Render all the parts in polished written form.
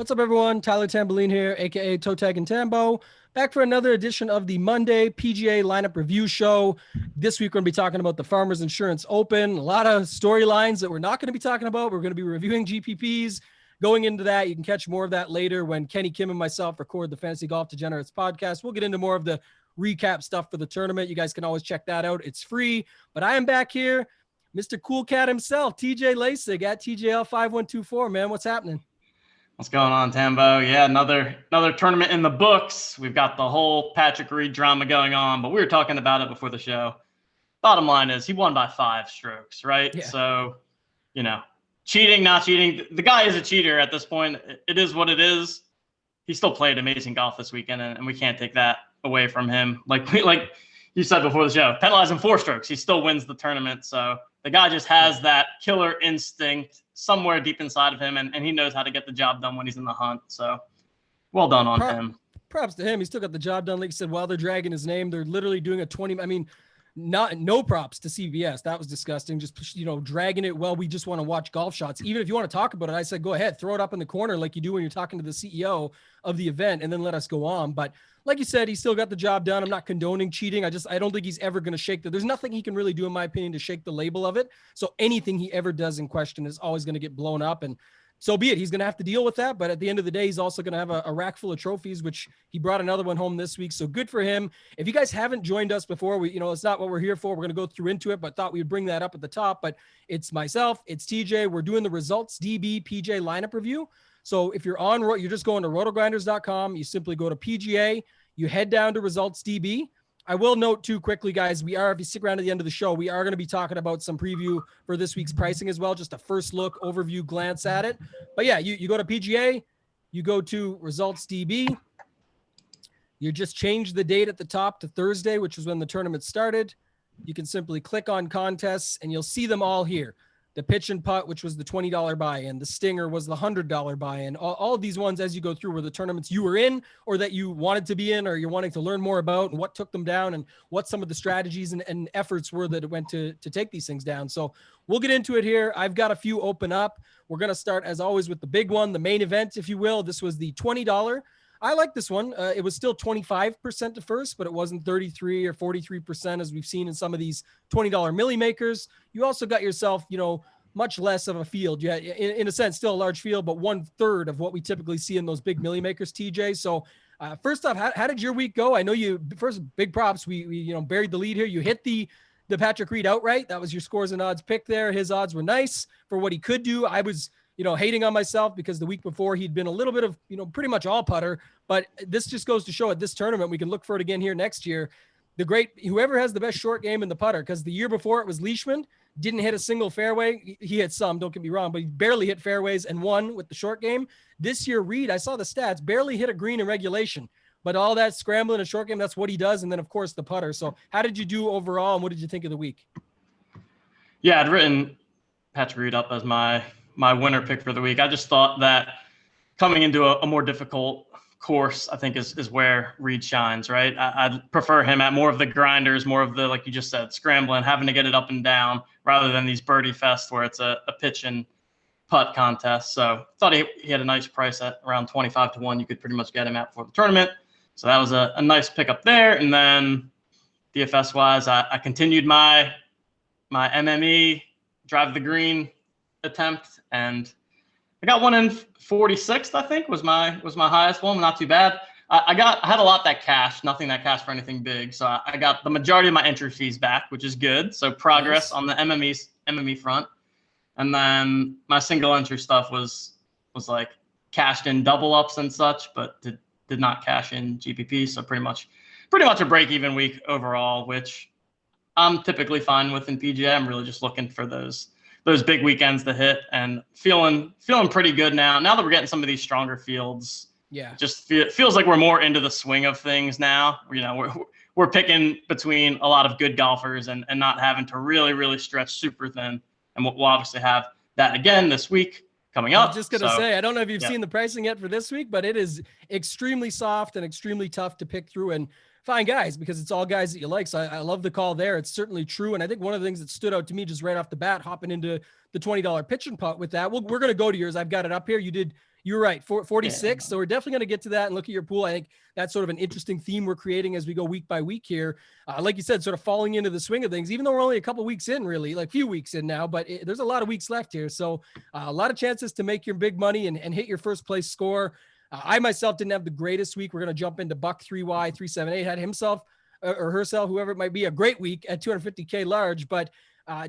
What's up, everyone? Tyler Tamboline here, aka ToeTagginTambo, back for another edition of the Monday PGA lineup review show. This week, we're going to be talking about the Farmers Insurance Open. A lot of storylines that we're not going to be talking about. We're going to be reviewing GPPs. Going into that, you can catch more of that later when Kenny Kim and myself record the Fantasy Golf Degenerates podcast. We'll get into more of the recap stuff for the tournament. You guys can always check that out. It's free. But I am back here, Mr. Cool Cat himself, TJ Laessig at TJL5124. Man, what's happening? What's going on, Tambo? Yeah, another tournament in the books. We've got the whole Patrick Reed drama going on, but we were talking about it before the show. Bottom line is he won by 5 strokes, right? Yeah. So, cheating, not cheating. The guy is a cheater at this point. It is what it is. He still played amazing golf this weekend, and we can't take that away from him. Like you said before the show, penalizing 4 strokes, he still wins the tournament. So the guy just has that killer instinct somewhere deep inside of him, and he knows how to get the job done when he's in the hunt. So well done on him. Props to him. He still got the job done. Like you said, while they're dragging his name, they're literally doing a 20. I mean, no props to CBS. That was disgusting. Just, dragging it. Well, we just want to watch golf shots. Even if you want to talk about it, I said, go ahead, throw it up in the corner like you do when you're talking to the CEO of the event, and then let us go on. But like you said, he still got the job done. I'm not condoning cheating. I don't think he's ever going to shake there's nothing he can really do, in my opinion, to shake the label of it. So anything he ever does in question is always going to get blown up, and so be it. He's going to have to deal with that. But at the end of the day, he's also going to have a rack full of trophies, which he brought another one home this week. So good for him. If you guys haven't joined us before, it's not what we're here for. We're going to go through into it, but thought we would bring that up at the top. But it's myself, it's TJ. We're doing the Resultsdb PGA lineup review. So if you're you're just going to Rotogrinders.com. You simply go to PGA. You head down to Resultsdb. I will note too quickly, guys, if you stick around to the end of the show, we are going to be talking about some preview for this week's pricing as well. Just a first look, overview, glance at it. But yeah, you go to PGA, you go to Resultsdb. You just change the date at the top to Thursday, which is when the tournament started. You can simply click on contests and you'll see them all here. The pitch and putt, which was the $20 buy-in. The stinger was the $100 buy-in. All of these ones, as you go through, were the tournaments you were in or that you wanted to be in or you're wanting to learn more about and what took them down and what some of the strategies and efforts were that it went to take these things down. So we'll get into it here. I've got a few open up. We're going to start, as always, with the big one, the main event, if you will. This was the $20. I like this one. It was still 25% to first, but it wasn't 33 or 43% as we've seen in some of these $20 milli makers. You also got yourself, much less of a field. Yeah, in a sense, still a large field, but 1/3 of what we typically see in those big milli makers, TJ. So first off, how did your week go? I know you first big props. We buried the lead here. You hit the Patrick Reed outright. That was your scores and odds pick there. His odds were nice for what he could do. I was hating on myself because the week before he'd been a little bit of, pretty much all putter, but this just goes to show at this tournament, we can look for it again here next year. Whoever has the best short game in the putter, because the year before it was Leishman, didn't hit a single fairway. He hit some, don't get me wrong, but he barely hit fairways and won with the short game. This year, Reed, I saw the stats, barely hit a green in regulation, but all that scrambling and short game, that's what he does. And then of course the putter. So how did you do overall? And what did you think of the week? Yeah, I'd written Patrick Reed up as my winner pick for the week. I just thought that coming into a more difficult course, I think is where Reed shines, right? I'd prefer him at more of the grinders, more of the, like you just said, scrambling, having to get it up and down rather than these birdie fest where it's a pitch and putt contest. So I thought he had a nice price at around 25-1. You could pretty much get him at before the tournament. So that was a nice pickup there. And then DFS wise, I continued my MME drive the green attempt, and I got one in 46th, I think was my highest one. Not too bad. I had a lot that cashed, nothing that cashed for anything big. So I got the majority of my entry fees back, which is good. So progress on the MME front. And then my single entry stuff was like cashed in double ups and such, but did not cash in GPP. So pretty much a break even week overall, which I'm typically fine with in PGA. I'm really just looking for those big weekends to hit and feeling pretty good now that we're getting some of these stronger fields. Yeah. Just feels like we're more into the swing of things now. We're picking between a lot of good golfers and not having to really, really stretch super thin. And we'll obviously have that again this week coming up. I was just going to say, I don't know if you've seen the pricing yet for this week, but it is extremely soft and extremely tough to pick through and find guys because it's all guys that you like. So I love the call there. It's certainly true. And I think one of the things that stood out to me just right off the bat, hopping into the $20 pitch and putt with that, we're going to go to yours. I've got it up here. You did You're right. 46. Yeah. So we're definitely going to get to that and look at your pool. I think that's sort of an interesting theme we're creating as we go week by week here. Like you said, sort of falling into the swing of things, even though we're only a couple weeks in, really, like few weeks in now, but there's a lot of weeks left here. So a lot of chances to make your big money and hit your first place score. I myself didn't have the greatest week. We're going to jump into Buck 3Y 378, had himself or herself, whoever it might be, a great week at 250K large. But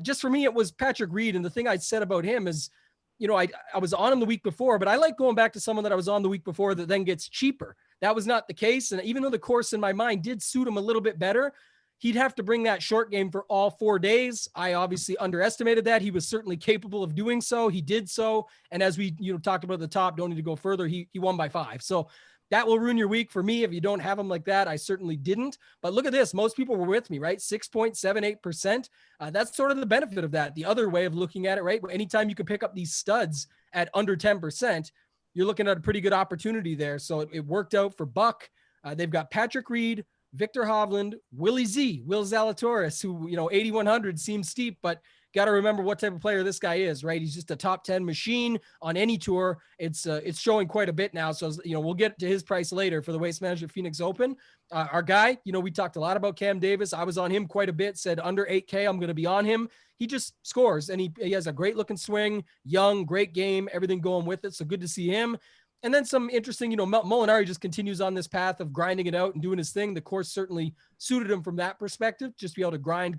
just for me, it was Patrick Reed. And the thing I said about him is, you know, I was on him the week before, but I like going back to someone that I was on the week before that then gets cheaper. That was not the case. And even though the course in my mind did suit him a little bit better, he'd have to bring that short game for all 4 days. I obviously underestimated that. He was certainly capable of doing so. He did so. And as we, talked about at the top, don't need to go further. He won by 5. So that will ruin your week for me. If you don't have him like that, I certainly didn't. But look at this. Most people were with me, right? 6.78%. That's sort of the benefit of that. The other way of looking at it, right? Anytime you can pick up these studs at under 10%, you're looking at a pretty good opportunity there. So it worked out for Buck. They've got Patrick Reed, Victor Hovland, Will Zalatoris, who, 8,100 seems steep, but got to remember what type of player this guy is, right? He's just a top 10 machine on any tour. It's showing quite a bit now. So, we'll get to his price later for the Waste Management Phoenix Open. Our guy, we talked a lot about Cam Davis. I was on him quite a bit, said under 8K, I'm going to be on him. He just scores, and he has a great looking swing, young, great game, everything going with it. So good to see him. And then some interesting, Molinari just continues on this path of grinding it out and doing his thing. The course certainly suited him from that perspective, just be able to grind,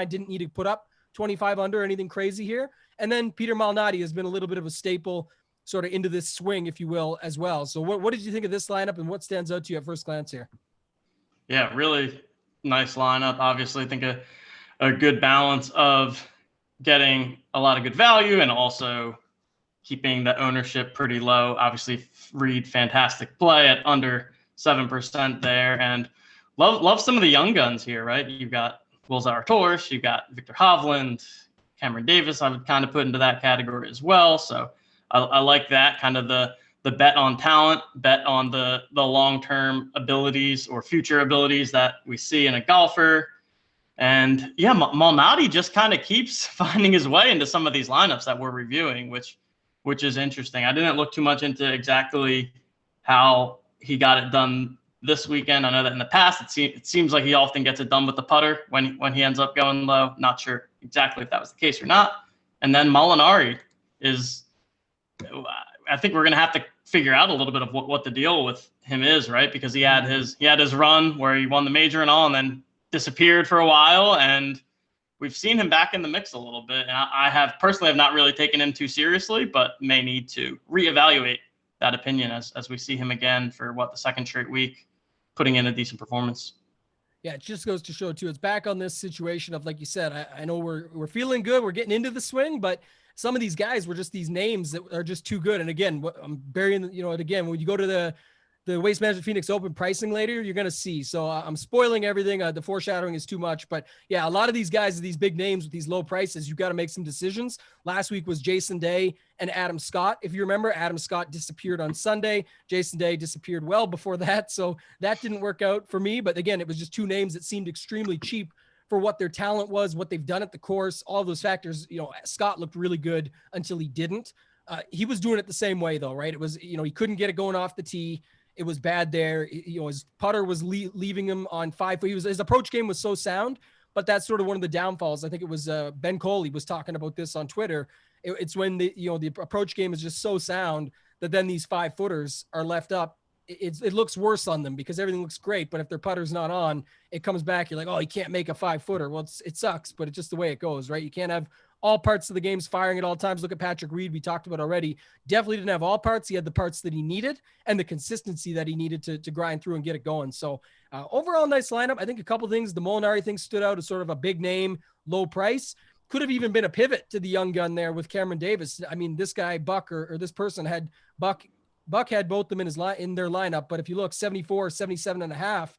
didn't need to put up 25 under or anything crazy here. And then Peter Malnati has been a little bit of a staple sort of into this swing, if you will, as well. So what did you think of this lineup, and what stands out to you at first glance here? Yeah, really nice lineup. Obviously, I think a good balance of getting a lot of good value and also keeping the ownership pretty low. Obviously, Reed, fantastic play at under 7% there. And love some of the young guns here, right? You've got Will Zalatoris, you've got Victor Hovland, Cameron Davis, I would kind of put into that category as well. So I like that, kind of the bet on talent, bet on the long-term abilities or future abilities that we see in a golfer. And yeah, Malnati just kind of keeps finding his way into some of these lineups that we're reviewing, which is interesting. I didn't look too much into exactly how he got it done this weekend. I know that in the past, it seems like he often gets it done with the putter when he ends up going low. Not sure exactly if that was the case or not. And then Molinari is, I think we're going to have to figure out a little bit of what the deal with him is, right? Because he had his run where he won the major and all, and then disappeared for a while. And we've seen him back in the mix a little bit. And I have not really taken him too seriously, but may need to reevaluate that opinion as we see him again for the second straight week, putting in a decent performance. Yeah, it just goes to show too, it's back on this situation of, like you said, I know we're feeling good. We're getting into the swing, but some of these guys were just these names that are just too good. And again, I'm burying, it again, when you go to the Waste Management Phoenix Open pricing later, you're going to see. So I'm spoiling everything. The foreshadowing is too much, but yeah, a lot of these guys, these big names with these low prices, you got to make some decisions. Last week was Jason Day and Adam Scott. If you remember, Adam Scott disappeared on Sunday. Jason Day disappeared well before that. So that didn't work out for me. But again, it was just two names that seemed extremely cheap for what their talent was, what they've done at the course, all those factors. Scott looked really good until he didn't. He was doing it the same way though, right? It was, he couldn't get it going off the tee. It was bad there. His putter was leaving him on 5 foot. His approach game was so sound, but that's sort of one of the downfalls. I think it was Ben Coley was talking about this on Twitter. It's when the approach game is just so sound that then these 5-footers are left up. It looks worse on them because everything looks great, but if their putter's not on, it comes back. You're like, oh, you can't make a 5-footer. Well, it sucks, but it's just the way it goes, right? You can't have all parts of the games firing at all times. Look at Patrick Reed. We talked about already. Definitely didn't have all parts. He had the parts that he needed and the consistency that he needed to grind through and get it going. So overall, nice lineup. I think a couple things. The Molinari thing stood out as sort of a big name, low price. Could have even been a pivot to the young gun there with Cameron Davis. I mean, this guy, Buck, or this person had Buck had both of them in their lineup. But if you look 74, 77.5,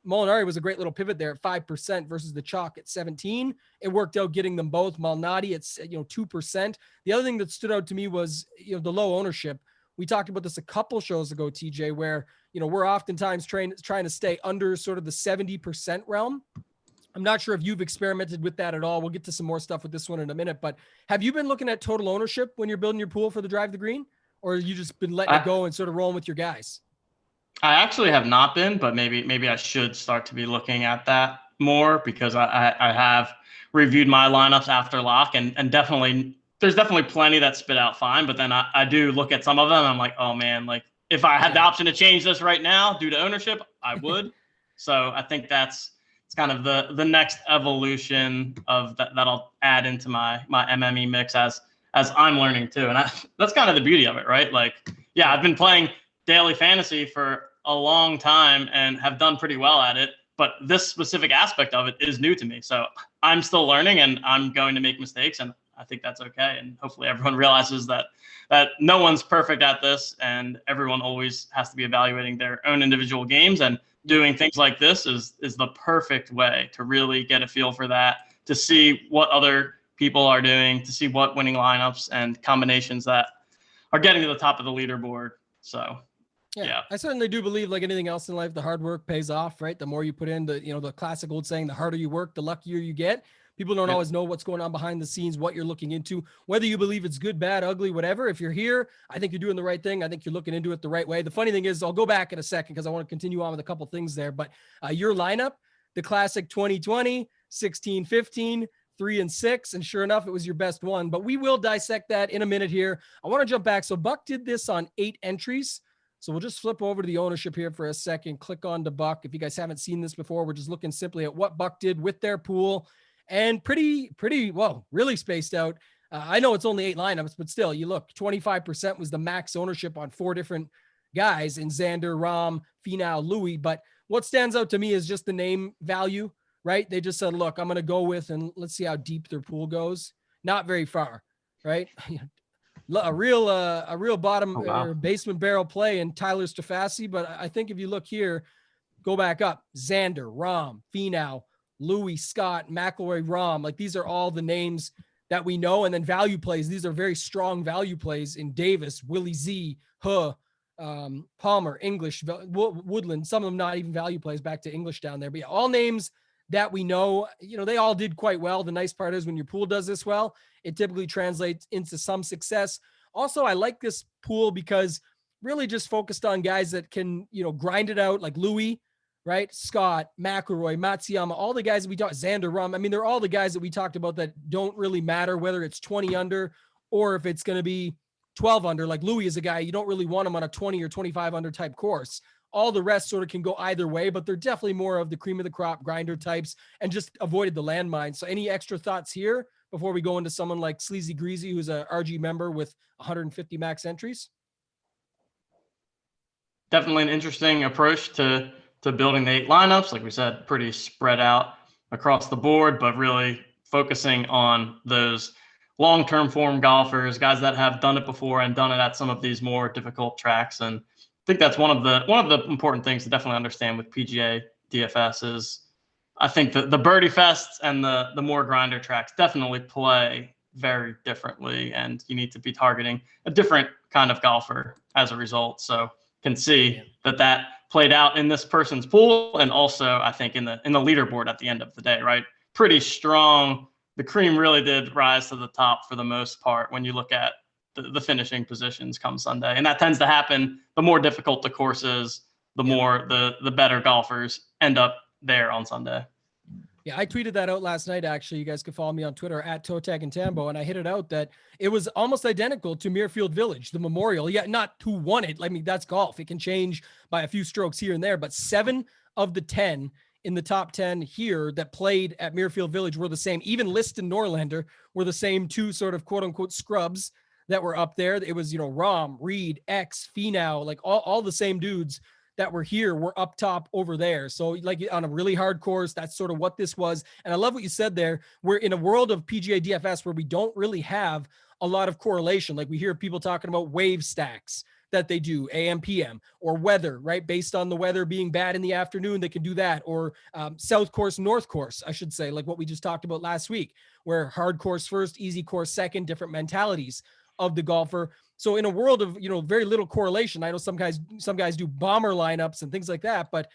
Molinari was a great little pivot there at 5% versus the chalk at 17. It worked out getting them both. Malnati at 2%. The other thing that stood out to me was the low ownership. We talked about this a couple shows ago, TJ, where we're oftentimes trying to stay under sort of the 70% realm. I'm not sure if you've experimented with that at all. We'll get to some more stuff with this one in a minute. But have you been looking at total ownership when you're building your pool for the Drive the Green, or you just been letting it go and sort of rolling with your guys? I actually have not been, but maybe I should start to be looking at that more, because I have reviewed my lineups after lock, and definitely there's definitely plenty that spit out fine, but then I do look at some of them and I'm like, oh man, like if I had the option to change this right now due to ownership, I would. So I think it's kind of the next evolution of that I'll add into my MME mix as I'm learning too. And that's kind of the beauty of it, right? Like, yeah, I've been playing daily fantasy for a long time and have done pretty well at it, but this specific aspect of it is new to me. So I'm still learning and I'm going to make mistakes, and I think that's okay. And hopefully everyone realizes that no one's perfect at this, and everyone always has to be evaluating their own individual games, and doing things like this is the perfect way to really get a feel for that, to see what other people are doing, to see what winning lineups and combinations that are getting to the top of the leaderboard. So yeah, I certainly do believe, like anything else in life, the hard work pays off, right? The more you put in, the classic old saying, the harder you work, the luckier you get. People don't always know what's going on behind the scenes, what you're looking into, whether you believe it's good, bad, ugly, whatever. If you're here, I think you're doing the right thing. I think you're looking into it the right way. The funny thing is, I'll go back in a second because I want to continue on with a couple things there, but your lineup, the classic 2020, 16, 15, 3 and 6. And sure enough, it was your best one, but we will dissect that in a minute here. I want to jump back. So Buck did this on 8 entries. So we'll just flip over to the ownership here for a second, click on to Buck. If you guys haven't seen this before, we're just looking simply at what Buck did with their pool, and pretty well, really spaced out. I know it's only 8 lineups, but still, you look, 25% was the max ownership on 4 different guys in Xander, Rahm, Finau, Louis. But what stands out to me is just the name value, right? They just said, look, I'm going to go with, and let's see how deep their pool goes. Not very far, right? A real bottom or basement barrel play in Tyler Stafasi. But I think if you look here, go back up, Xander, Rahm, Finau, Louis, Scott, McIlroy, Rahm, like these are all the names that we know. And then value plays. These are very strong value plays in Davis, Willie Z, Palmer, English, Woodland, some of them not even value plays, back to English down there. But yeah, all names that we know, they all did quite well. The nice part is when your pool does this well, it typically translates into some success. Also, I like this pool because really just focused on guys that can, grind it out, like Louis, right? Scott, McIlroy, Matsuyama, all the guys that we talked, Xander, Rahm. I mean, they're all the guys that we talked about that don't really matter whether it's 20 under or if it's going to be 12 under. Like Louis is a guy, you don't really want him on a 20 or 25 under type course. All the rest sort of can go either way, but they're definitely more of the cream of the crop grinder types, and just avoided the landmine. So any extra thoughts here before we go into someone like Sleazy Greasy, who's a RG member with 150 max entries? Definitely an interesting approach to building the 8 lineups. Like we said, pretty spread out across the board, but really focusing on those long-term form golfers, guys that have done it before and done it at some of these more difficult tracks. And I think that's one of the important things to definitely understand with PGA DFS is I think the birdie fests and the more grinder tracks definitely play very differently, and you need to be targeting a different kind of golfer as a result. So can see that played out in this person's pool, and also I think in the leaderboard at the end of the day, right? Pretty strong. The cream really did rise to the top for the most part when you look at the finishing positions come Sunday. And that tends to happen. The more difficult the course is, the more the better golfers end up there on Sunday. Yeah, I tweeted that out last night, actually. You guys can follow me on Twitter at ToeTagginTambo, and I hit it out that it was almost identical to Muirfield Village, the Memorial. Yeah, not who won it. I mean, that's golf. It can change by a few strokes here and there, but 7 of the 10 in the top 10 here that played at Muirfield Village were the same. Even List and Norlander were the same 2 sort of quote-unquote scrubs that were up there. It was, Rahm, Reed, X, Finau, like all the same dudes that were here were up top over there. So like on a really hard course, that's sort of what this was. And I love what you said there. We're in a world of PGA DFS where we don't really have a lot of correlation. Like we hear people talking about wave stacks that they do, AM, PM, or weather, right? Based on the weather being bad in the afternoon, they can do that. Or south course, north course, I should say, like what we just talked about last week, where hard course first, easy course second, different mentalities of the golfer. So in a world of, very little correlation, I know some guys do bomber lineups and things like that, but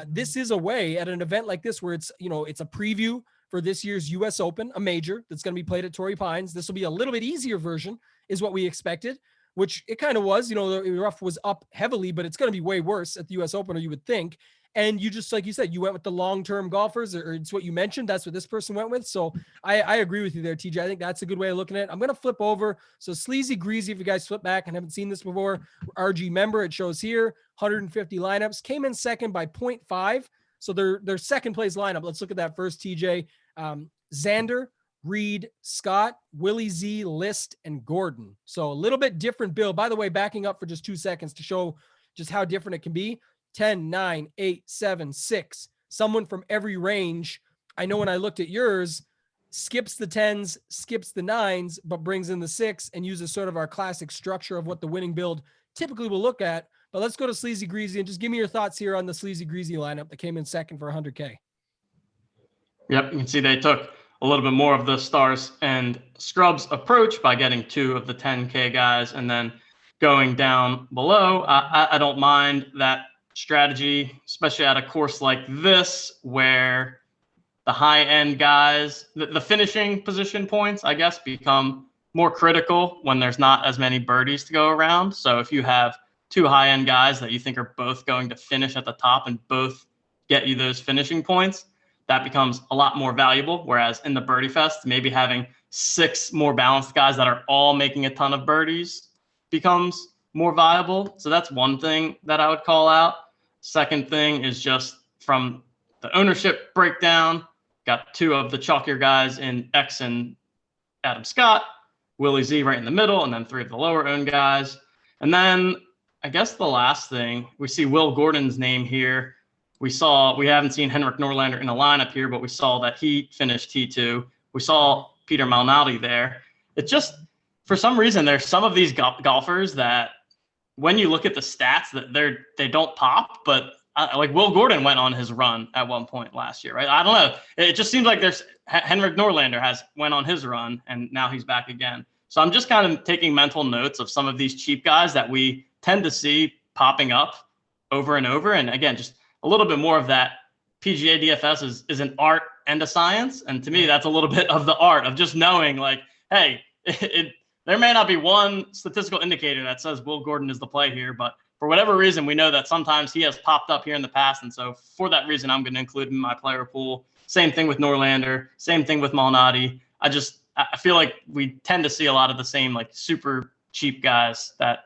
this is a way at an event like this where it's, it's a preview for this year's US Open, a major that's going to be played at Torrey Pines. This will be a little bit easier version is what we expected which it kind of was. The rough was up heavily, but it's going to be way worse at the U.S. Open, or you would think. And you just, like you said, you went with the long-term golfers, or it's what you mentioned. That's what this person went with. So I agree with you there, TJ. I think that's a good way of looking at it. I'm going to flip over. So Sleazy Greasy, if you guys flip back and haven't seen this before, RG member, it shows here, 150 lineups, came in second by 0.5. So their second place lineup. Let's look at that first, TJ. Xander, Reed, Scott, Willie Z, List, and Gordon. So a little bit different build. By the way, backing up for just 2 seconds to show just how different it can be. 10, 9, 8, 7, 6. Someone from every range. I know when I looked at yours, skips the 10s, skips the 9s, but brings in the 6 and uses sort of our classic structure of what the winning build typically will look at. But let's go to Sleazy Greasy and just give me your thoughts here on the Sleazy Greasy lineup that came in second for 100K. Yep, you can see they took a little bit more of the stars and scrubs approach by getting 2 of the 10K guys and then going down below. I don't mind that strategy, especially at a course like this where the high-end guys, the finishing position points, I guess, become more critical when there's not as many birdies to go around. So if you have 2 high-end guys that you think are both going to finish at the top and both get you those finishing points, that becomes a lot more valuable. Whereas in the Birdie Fest, maybe having 6 more balanced guys that are all making a ton of birdies becomes more viable. So that's one thing that I would call out. Second thing is just from the ownership breakdown, got 2 of the chalkier guys in X and Adam Scott, Willie Z right in the middle, and then 3 of the lower owned guys. And then I guess the last thing, we see Will Gordon's name here. We haven't seen Henrik Norlander in a lineup here, but we saw that he finished T2. We saw Peter Malnati there. It's just, for some reason, there's some of these golfers that when you look at the stats that they don't pop, but like Will Gordon went on his run at one point last year, right? I don't know. It just seems like there's Henrik Norlander went on his run and now he's back again. So I'm just kind of taking mental notes of some of these cheap guys that we tend to see popping up over and over. And again, just a little bit more of that. PGA DFS is an art and a science. And to me, that's a little bit of the art of just knowing like, hey, there may not be one statistical indicator that says Will Gordon is the play here, but for whatever reason, we know that sometimes he has popped up here in the past. And so for that reason, I'm going to include him in my player pool. Same thing with Norlander. Same thing with Malnati. I feel like we tend to see a lot of the same like super cheap guys that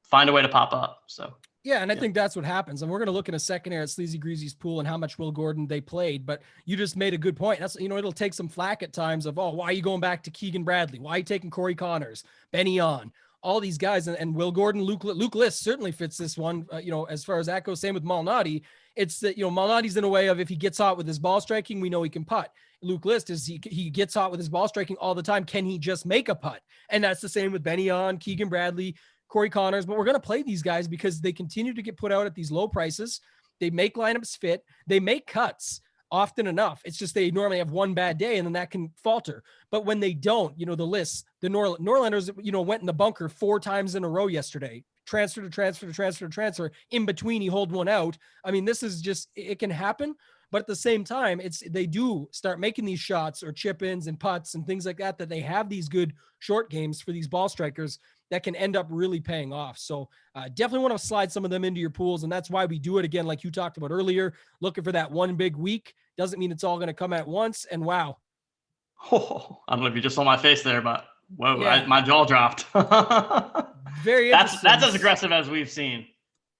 find a way to pop up. So yeah, and I think that's what happens. And we're going to look in a second here at Sleazy Greasy's pool and how much Will Gordon they played. But you just made a good point. That's, it'll take some flack at times of, why are you going back to Keegan Bradley? Why are you taking Corey Connors, Benny On, all these guys? And Will Gordon, Luke List certainly fits this one, as far as that goes. Same with Malnati. It's that, Malnati's in a way of if he gets hot with his ball striking, we know he can putt. Luke List is he gets hot with his ball striking all the time. Can he just make a putt? And that's the same with Benny On, Keegan Bradley, Corey Connors, but we're going to play these guys because they continue to get put out at these low prices. They make lineups fit. They make cuts often enough. It's just they normally have one bad day and then that can falter. But when they don't, the lists, the Norlanders, went in the bunker 4 times in a row yesterday. Transfer to transfer to transfer to transfer. In between, he hold one out. I mean, this is just, it can happen. But at the same time, they do start making these shots or chip-ins and putts and things like that they have these good short games for these ball strikers that can end up really paying off. So definitely want to slide some of them into your pools. And that's why we do it again, like you talked about earlier, looking for that one big week. Doesn't mean it's all going to come at once. And wow. Oh, I don't know if you just saw my face there, but whoa, yeah. My jaw dropped. Very interesting. That's as aggressive as we've seen.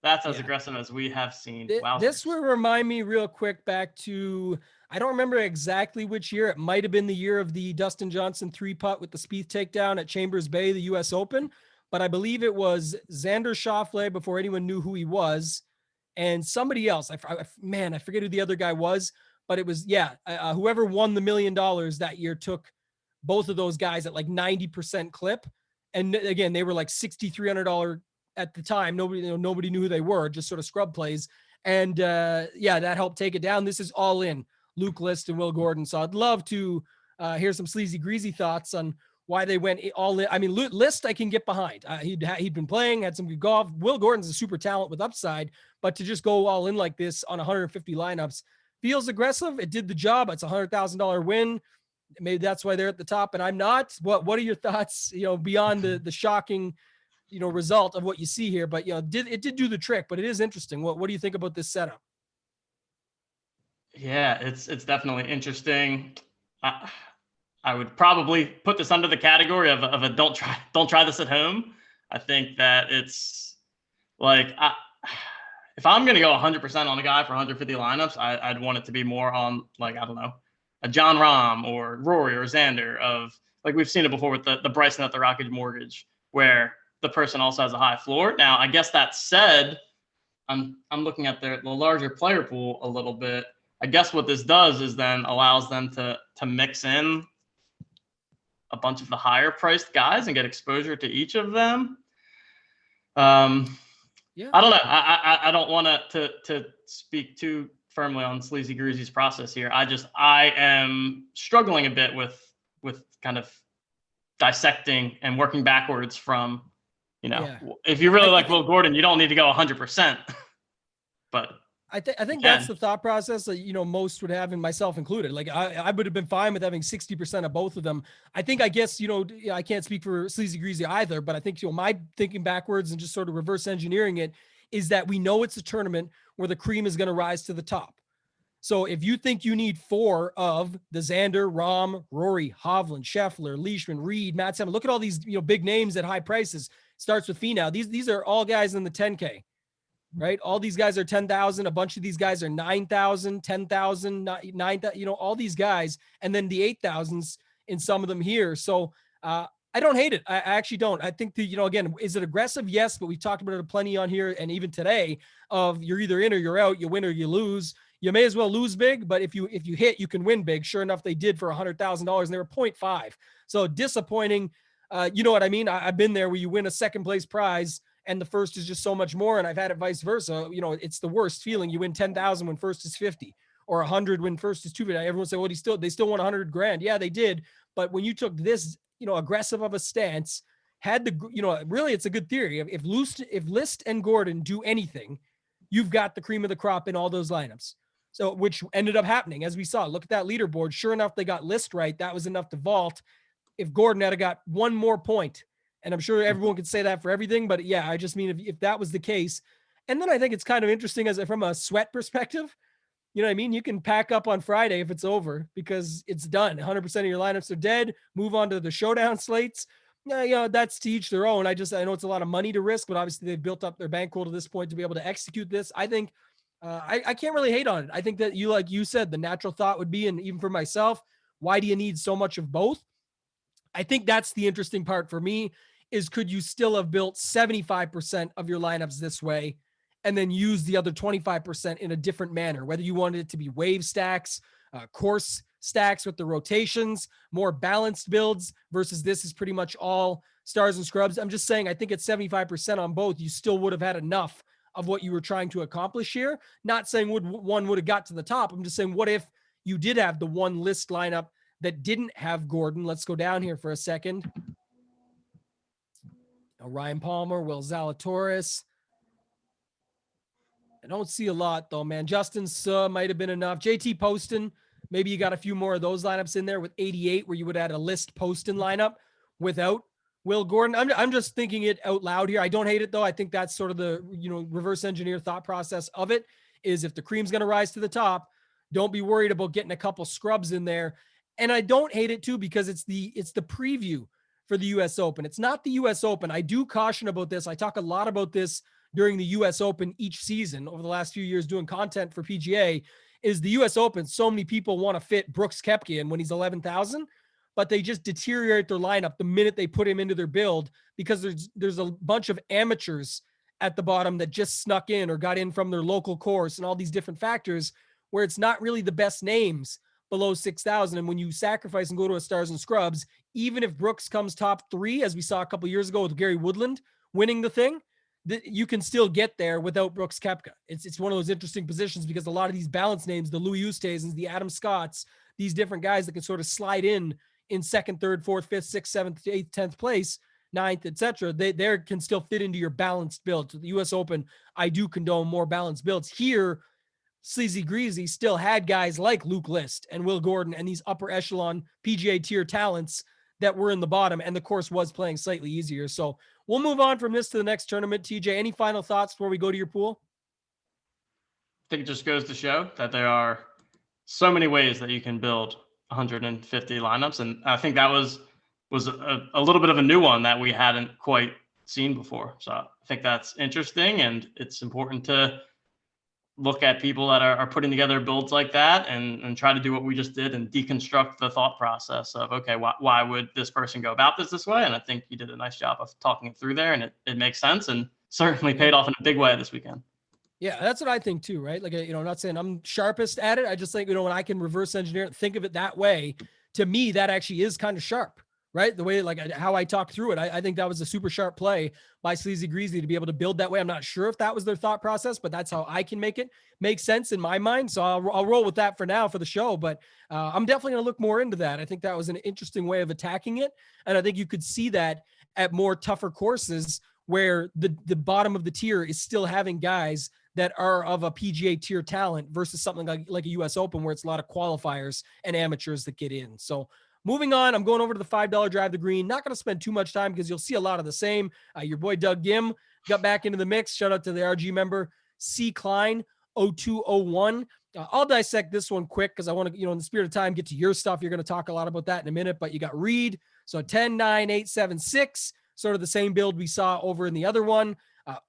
That's as aggressive as we have seen. Wow. This will remind me real quick back to, I don't remember exactly which year. It might have been the year of the Dustin Johnson 3-putt with the Spieth takedown at Chambers Bay, the U.S. Open. But I believe it was Xander Schauffele before anyone knew who he was. And somebody else, I forget who the other guy was. But it was, whoever won the $1 million that year took both of those guys at like 90% clip. And again, they were like $6,300 at the time. Nobody knew who they were, just sort of scrub plays. And that helped take it down. This is all in Luke List and Will Gordon. So I'd love to hear some Sleazy Greasy thoughts on why they went all in. I mean, List I can get behind. He'd been playing, had some good golf. Will Gordon's a super talent with upside, but to just go all in like this on 150 lineups feels aggressive. It did the job. It's a $100,000 win. Maybe that's why they're at the top and I'm not. What are your thoughts, beyond the shocking result of what you see here, but it did do the trick, but it is interesting. What do you think about this setup? Yeah, it's definitely interesting. I would probably put this under the category of a don't try this at home. I think that it's like, if I'm going to go 100% on a guy for 150 lineups, I'd want it to be more on, like, I don't know, a John Rahm or Rory or Xander, of like we've seen it before with the Bryson at the Rocket Mortgage, where the person also has a high floor. Now, I guess that said, I'm looking at the larger player pool a little bit. I guess what this does is then allows them to mix in a bunch of the higher priced guys and get exposure to each of them. Yeah. I don't know. I don't want to speak too firmly on Sleazy Greasy's process here. I am struggling a bit with kind of dissecting and working backwards from, if you really like Will Gordon, you don't need to go 100%. But I think that's the thought process that, most would have, and myself included. Like I would have been fine with having 60% of both of them. I guess, I can't speak for Sleazy Greasy either, but I think, my thinking backwards and just sort of reverse engineering it is that we know it's a tournament where the cream is going to rise to the top. So if you think you need 4 of the Xander, Rahm, Rory, Hovland, Scheffler, Leishman, Reed, Matt Simon, look at all these, big names at high prices. Starts with Finau. These are all guys in the 10K. Right? All these guys are 10,000. A bunch of these guys are 9,000, 10,000, 9,000, all these guys. And then the 8,000s in some of them here. So I don't hate it. I actually don't. I think that, again, is it aggressive? Yes, but we talked about it plenty on here. And even today of you're either in or you're out, you win or you lose. You may as well lose big, but if you hit, you can win big. Sure enough, they did for $100,000 and they were 0.5. So disappointing. You know what I mean? I've been there where you win a second place prize and the first is just so much more. And I've had it vice versa. It's the worst feeling. You win 10,000 when first is 50, or 100 when first is 250. Everyone say, well, they still won 100 grand. Yeah, they did. But when you took this, aggressive of a stance, really, it's a good theory. If List and Gordon do anything, you've got the cream of the crop in all those lineups. So, which ended up happening, as we saw. Look at that leaderboard. Sure enough, they got List right. That was enough to vault. If Gordon had got one more point, and I'm sure everyone could say that for everything, but yeah, I just mean if that was the case. And then I think it's kind of interesting from a sweat perspective. You know what I mean? You can pack up on Friday if it's over because it's done. 100% of your lineups are dead. Move on to the showdown slates. Yeah, that's to each their own. I know it's a lot of money to risk, but obviously they've built up their bankroll to this point to be able to execute this. I think I can't really hate on it. I think that like you said, the natural thought would be, and even for myself, why do you need so much of both? I think that's the interesting part for me. Is could you still have built 75% of your lineups this way and then use the other 25% in a different manner, whether you wanted it to be wave stacks, course stacks with the rotations, more balanced builds versus this is pretty much all stars and scrubs. I'm just saying, I think at 75% on both, you still would have had enough of what you were trying to accomplish here. Not saying one would have got to the top. I'm just saying, what if you did have the one List lineup that didn't have Gordon? Let's go down here for a second. Ryan Palmer, Will Zalatoris. I don't see a lot though, man. Justin Suh might have been enough. JT Poston, maybe you got a few more of those lineups in there with 88, where you would add a List Poston lineup without Will Gordon. I'm just thinking it out loud here. I don't hate it though. I think that's sort of the reverse engineer thought process of it. Is if the cream's going to rise to the top, don't be worried about getting a couple scrubs in there. And I don't hate it too because it's the preview for the U.S. Open. It's not the U.S. Open. I do caution about this. I talk a lot about this during the U.S. Open each season over the last few years doing content for PGA, is the U.S. Open. So many people want to fit Brooks Koepka in when he's 11,000, but they just deteriorate their lineup the minute they put him into their build because there's a bunch of amateurs at the bottom that just snuck in or got in from their local course and all these different factors where it's not really the best names below 6,000. And when you sacrifice and go to a stars and scrubs, even if Brooks comes top 3, as we saw a couple of years ago with Gary Woodland winning the thing, you can still get there without Brooks Koepka. It's one of those interesting positions because a lot of these balance names, the Louis Oosthuizens, the Adam Scotts, these different guys that can sort of slide in 2nd, 3rd, 4th, 5th, 6th, 7th, 8th, 10th place, 9th, etc. They can still fit into your balanced build. So the U.S. Open, I do condone more balanced builds. Here, Sleazy Greasy still had guys like Luke List and Will Gordon and these upper echelon PGA tier talents that were in the bottom, and the course was playing slightly easier. So we'll move on from this to the next tournament. TJ, any final thoughts before we go to your pool? I think it just goes to show that there are so many ways that you can build 150 lineups. And I think that was a little bit of a new one that we hadn't quite seen before. So I think that's interesting, and it's important to look at people that are putting together builds like that and try to do what we just did and deconstruct the thought process of, okay, why would this person go about this way? And I think you did a nice job of talking it through there, and it makes sense and certainly paid off in a big way this weekend. Yeah, that's what I think too, right? Like, I'm not saying I'm sharpest at it. I just think, when I can reverse engineer it, think of it that way, to me, that actually is kind of sharp, right? The way, like, how I talk through it, I think that was a super sharp play by Sleazy Greasy to be able to build that way. I'm not sure if that was their thought process, but that's how I can make it make sense in my mind. So I'll roll with that for now for the show, but I'm definitely going to look more into that. I think that was an interesting way of attacking it. And I think you could see that at more tougher courses where the bottom of the tier is still having guys that are of a PGA tier talent versus something like a US Open where it's a lot of qualifiers and amateurs that get in. So moving on, I'm going over to the $5 drive the green. Not going to spend too much time because you'll see a lot of the same. Your boy Doug Gim got back into the mix. Shout out to the RG member, C. Klein 0201. I'll dissect this one quick because I want to, in the spirit of time, get to your stuff. You're going to talk a lot about that in a minute, but you got Reed. So 10, 9, 8, 7, 6, sort of the same build we saw over in the other one.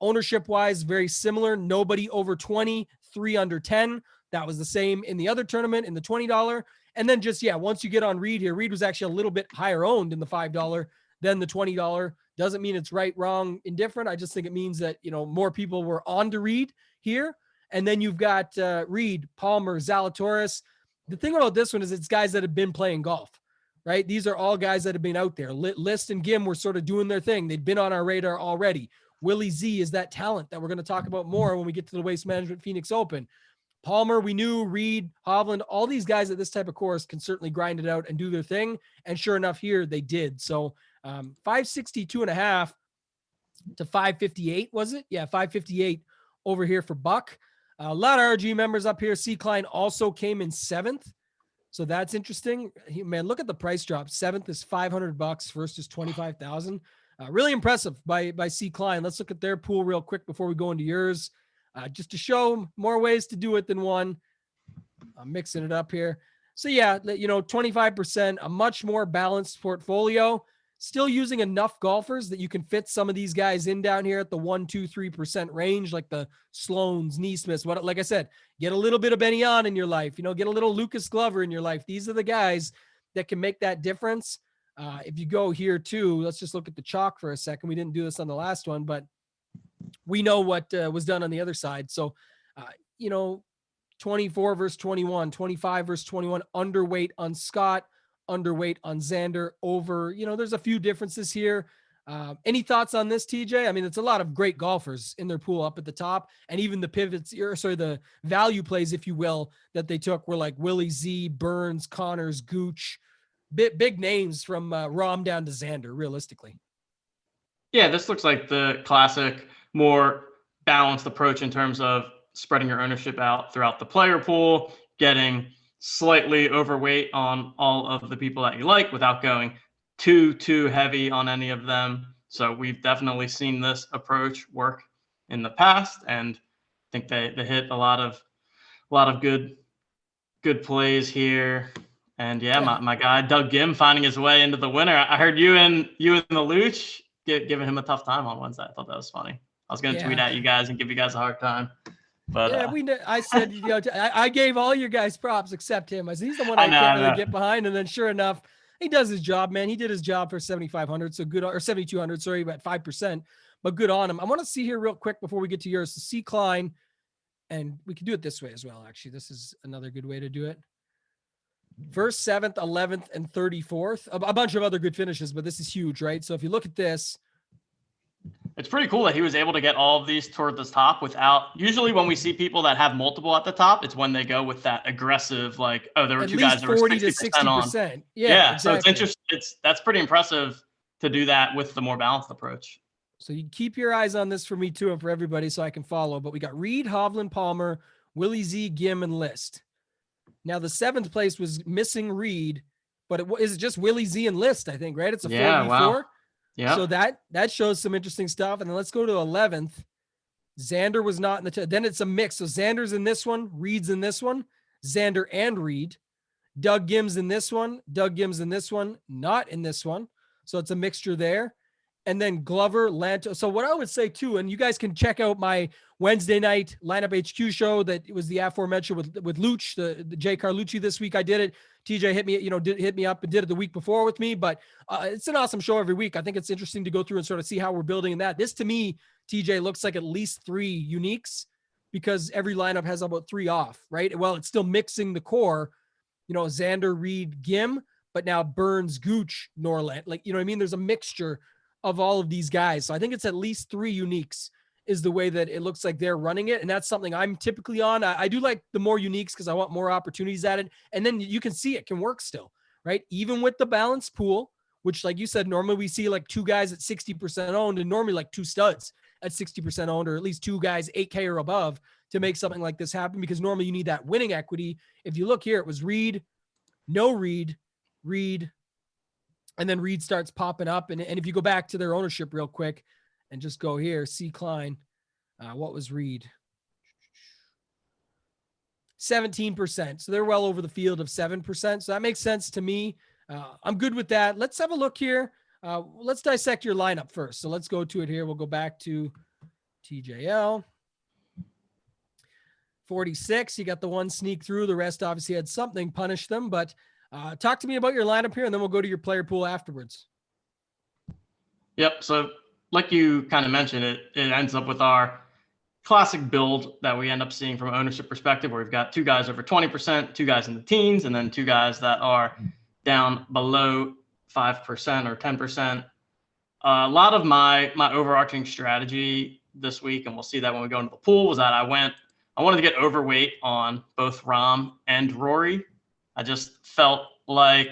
Ownership wise, very similar. Nobody over 20, 3 under 10. That was the same in the other tournament in the $20. And then just, once you get on Reed here, Reed was actually a little bit higher owned in the $5 than the $20. Doesn't mean it's right, wrong, indifferent. I just think it means that, more people were on to Reed here. And then you've got Reed, Palmer, Zalatoris. The thing about this one is it's guys that have been playing golf, right? These are all guys that have been out there. List and Gim were sort of doing their thing. They'd been on our radar already. Willie Z is that talent that we're going to talk about more when we get to the Waste Management Phoenix Open. Palmer, we knew. Reed, Hovland, all these guys at this type of course can certainly grind it out and do their thing. And sure enough, here they did. So 562.5 to 558, was it? Yeah, 558 over here for Buck. A lot of RG members up here. C. Klein also came in 7th. So that's interesting. Man, look at the price drop. 7th is $500. First is 25,000. Really impressive by C. Klein. Let's look at their pool real quick before we go into yours, just to show more ways to do it than one. I'm mixing it up here. So 25%, a much more balanced portfolio, still using enough golfers that you can fit some of these guys in down here at the 1%, 2%, 3% range, like the Sloans, Neesmiths. Like I said, get a little bit of Benny On in your life, get a little Lucas Glover in your life. These are the guys that can make that difference. If you go here too, let's just look at the chalk for a second. We didn't do this on the last one, but we know what was done on the other side. So, 24 versus 21, 25 versus 21, underweight on Scott, underweight on Xander, over, there's a few differences here. Any thoughts on this, TJ? I mean, it's a lot of great golfers in their pool up at the top, and even the pivots, the value plays, if you will, that they took were like Willie Z, Burns, Connors, Gooch, big names from Rahm down to Xander, realistically. Yeah, this looks like the classic, more balanced approach in terms of spreading your ownership out throughout the player pool, getting slightly overweight on all of the people that you like without going too heavy on any of them. So we've definitely seen this approach work in the past, and I think they hit a lot of good plays here. And my guy Doug Gim finding his way into the winner. I heard you and the Luch giving him a tough time on Wednesday. I thought that was funny. I was going to tweet at you guys and give you guys a hard time. But I said, I gave all your guys props except him. I said, he's the one I can't really get behind. And then sure enough, he does his job, man. He did his job for 7,500. So good, or 7,200, sorry, about 5%, but good on him. I want to see here real quick before we get to yours. So C. Klein, and we can do it this way as well. Actually, this is another good way to do it. First, 7th, 11th, and 34th. A bunch of other good finishes, but this is huge, right? So if you look at this, it's pretty cool that he was able to get all of these toward the top without. Usually, when we see people that have multiple at the top, it's when they go with that aggressive, like, oh, there were two guys that were 40 to 60%. On. Yeah, exactly. So it's interesting. That's pretty impressive to do that with the more balanced approach. So you keep your eyes on this for me too, and for everybody, so I can follow. But we got Reed, Hovland, Palmer, Willie Z, Gim, and List. Now the 7th place was missing Reed, but is it just Willie Z and List? I think, right? It's a 4v4. Wow. Yeah. So that shows some interesting stuff. And then let's go to 11th. Xander was not in the then it's a mix. So Xander's in this one, Reed's in this one, Xander and Reed. Doug Gims in this one, Doug Gims in this one, not in this one. So it's a mixture there. And then Glover, Lanto. So what I would say too, and you guys can check out my Wednesday night lineup HQ show that it was the aforementioned with Luch, the J Carlucci this week. I did it. TJ hit me, hit me up and did it the week before with me, but it's an awesome show every week. I think it's interesting to go through and sort of see how we're building in that. This to me, TJ, looks like at least 3 uniques because every lineup has about 3 off, right? Well, it's still mixing the core, Xander, Reed, Gim, but now Burns, Gooch, Norland. Like, you know what I mean? There's a mixture of all of these guys. So I think it's at least 3 uniques is the way that it looks like they're running it. And that's something I'm typically on. I do like the more uniques because I want more opportunities at it. And then you can see it can work still, right? Even with the balanced pool, which like you said, normally we see like 2 guys at 60% owned and normally like 2 studs at 60% owned, or at least 2 guys 8K or above to make something like this happen, because normally you need that winning equity. If you look here, it was Reed, no Reed, Reed, and then Reed starts popping up. And if you go back to their ownership real quick and just go here, C. Klein, what was Reed? 17%. So they're well over the field of 7%. So that makes sense to me. I'm good with that. Let's have a look here. Let's dissect your lineup first. So let's go to it here. We'll go back to TJL. 46. You got the one sneak through. The rest obviously had something punish them, but talk to me about your lineup here, and then we'll go to your player pool afterwards. Yep. So like you kind of mentioned, it ends up with our classic build that we end up seeing from an ownership perspective, where we've got 2 guys over 20%, 2 guys in the teens, and then 2 guys that are down below 5% or 10%. A lot of my overarching strategy this week, and we'll see that when we go into the pool, was that I wanted to get overweight on both Rahm and Rory. I just felt like,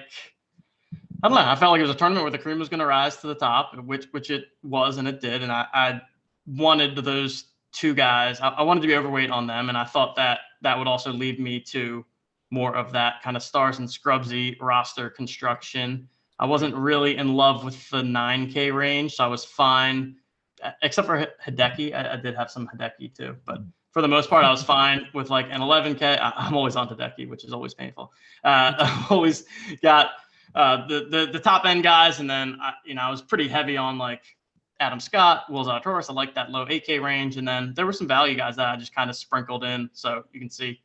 I don't know, I felt like it was a tournament where the cream was going to rise to the top, which it was, and it did. And I wanted those 2 guys, I wanted to be overweight on them. And I thought that would also lead me to more of that kind of stars and scrubsy roster construction. I wasn't really in love with the 9K range, so I was fine, except for Hideki. I did have some Hideki too, but for the most part, I was fine with like an 11K. I'm always on Hideki, which is always painful. I've always got the top end guys, and then I was pretty heavy on like Adam Scott, Will Zalatoris. I like that low 8K range, and then there were some value guys that I just kind of sprinkled in. So you can see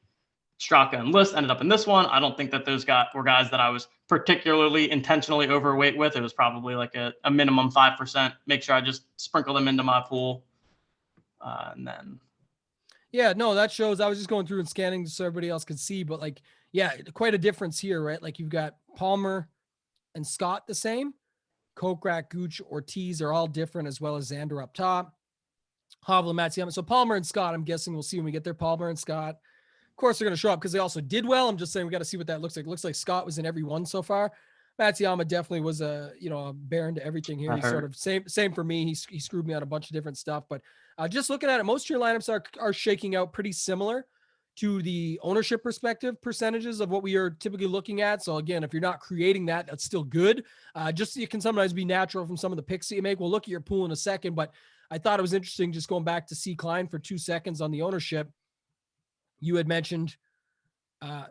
Straka and List ended up in this one. I don't think that those were guys that I was particularly intentionally overweight with. It was probably like a minimum 5%. Make sure I just sprinkle them into my pool, and then. Yeah, no, that shows. I was just going through and scanning so everybody else could see, but like, yeah, quite a difference here, right? Like you've got Palmer and Scott the same. Kokrak, Gooch, Ortiz are all different, as well as Xander up top. Hovland, Matsuyama. So Palmer and Scott, I'm guessing we'll see when we get there. Palmer and Scott. Of course, they're going to show up because they also did well. I'm just saying we got to see what that looks like. It looks like Scott was in every one so far. Matsuyama definitely was a baron to everything here. He's sort of same for me. He screwed me on a bunch of different stuff, but just looking at it, most of your lineups are shaking out pretty similar to the ownership perspective percentages of what we are typically looking at. So again, if you're not creating that, that's still good. Just it can sometimes be natural from some of the picks that you make. We'll look at your pool in a second, but I thought it was interesting just going back to C. Klein for 2 seconds on the ownership. You had mentioned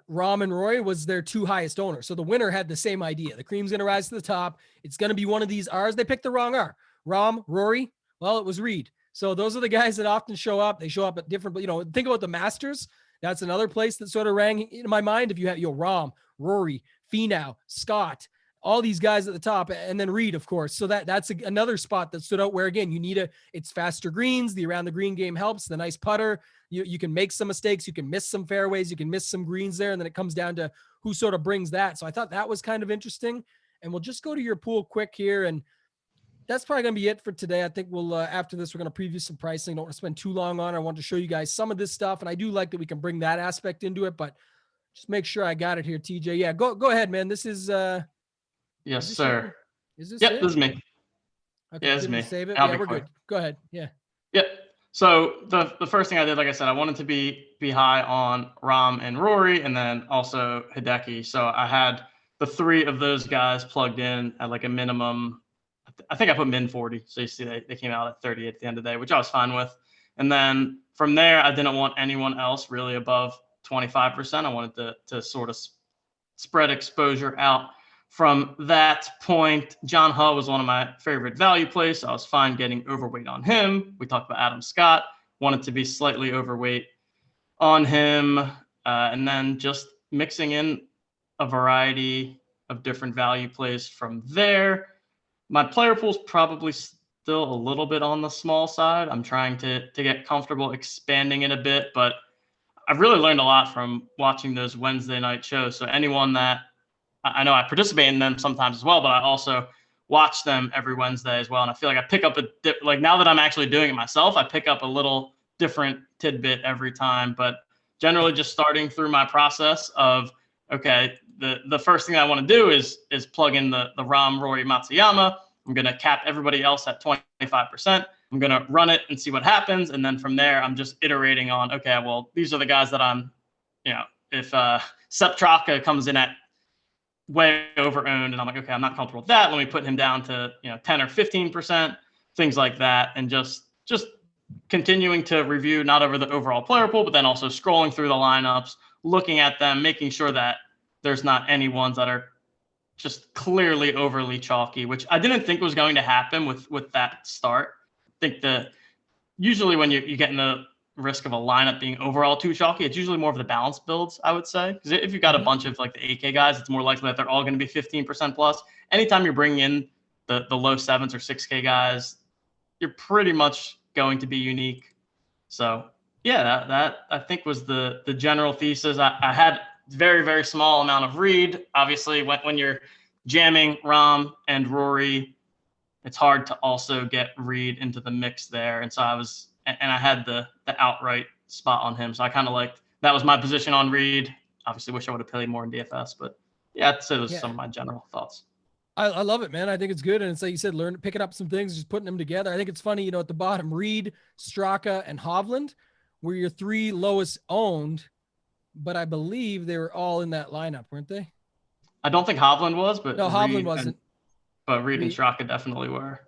Rahm and Rory was their 2 highest owners. So the winner had the same idea. The cream's going to rise to the top. It's going to be one of these R's. They picked the wrong R. Rahm, Rory. Well, it was Reed. So those are the guys that often show up. They show up at different, think about the Masters. That's another place that sort of rang in my mind. If you have Rahm, Rory, Finau, Scott, all these guys at the top, and then Reed, of course. So that's another spot that stood out where, again, you need it's faster greens. The around the green game helps. The nice putter. You can make some mistakes. You can miss some fairways. You can miss some greens there. And then it comes down to who sort of brings that. So I thought that was kind of interesting. And we'll just go to your pool quick here. And that's probably going to be it for today. I think we'll, after this, we're going to preview some pricing. Don't want to spend too long on it. I want to show you guys some of this stuff. And I do like that we can bring that aspect into it, but just make sure I got it here, TJ. Yeah, go ahead, man. This is, yes, sir. Is this Yep, it? this is me. Okay, yeah, this is me. Save it. I'll Yeah, be we're quick. good. Go ahead. Yeah. Yep. So the first thing I did, like I said, I wanted to be high on Rahm and Rory, and then also Hideki. So I had the 3 of those guys plugged in at like a minimum, I I think I put min 40. So you see they came out at 38 at the end of the day, which I was fine with. And then from there, I didn't want anyone else really above 25%. I wanted to sort of spread exposure out. From that point, John Hull was one of my favorite value plays. So I was fine getting overweight on him. We talked about Adam Scott, wanted to be slightly overweight on him. And then just mixing in a variety of different value plays from there. My player pool's probably still a little bit on the small side. I'm trying to get comfortable expanding it a bit, but I've really learned a lot from watching those Wednesday night shows. So anyone that I know I participate in them sometimes as well, but I also watch them every Wednesday as well. And I feel like I pick up like now that I'm actually doing it myself, I pick up a little different tidbit every time, but generally just starting through my process of, okay, the first thing I want to do is plug in the Rahm, Rory, Matsuyama. I'm going to cap everybody else at 25%. I'm going to run it and see what happens. And then from there, I'm just iterating on, okay, well, these are the guys that I'm, if Sepp Straka comes in at way over owned and I'm like, okay, I'm not comfortable with that. Let me put him down to, 10 or 15%, things like that. And just continuing to review not over the overall player pool, but then also scrolling through the lineups, looking at them, making sure that there's not any ones that are just clearly overly chalky, which I didn't think was going to happen with that start. I think usually when you get in the risk of a lineup being overall too chalky, it's usually more of the balanced builds, I would say. Because if you've got a bunch of like the 8K guys, it's more likely that they're all going to be 15% plus. Anytime you're bringing in the low 7s or 6K guys, you're pretty much going to be unique. So yeah, that I think was the general thesis. I had very, very small amount of Reed. Obviously, when you're jamming Rahm and Rory, it's hard to also get Reed into the mix there. And so I had the outright spot on him. So I kind of liked, that was my position on Reed. Obviously wish I would have played more in DFS, but yeah, I'd say those are some of my general thoughts. I love it, man. I think it's good. And it's like you said, picking up some things, just putting them together. I think it's funny, at the bottom, Reed, Straka, and Hovland were your three lowest owned, but I believe they were all in that lineup, weren't they? I don't think Hovland was, but no, Hovland wasn't. But Reed and Straka definitely were.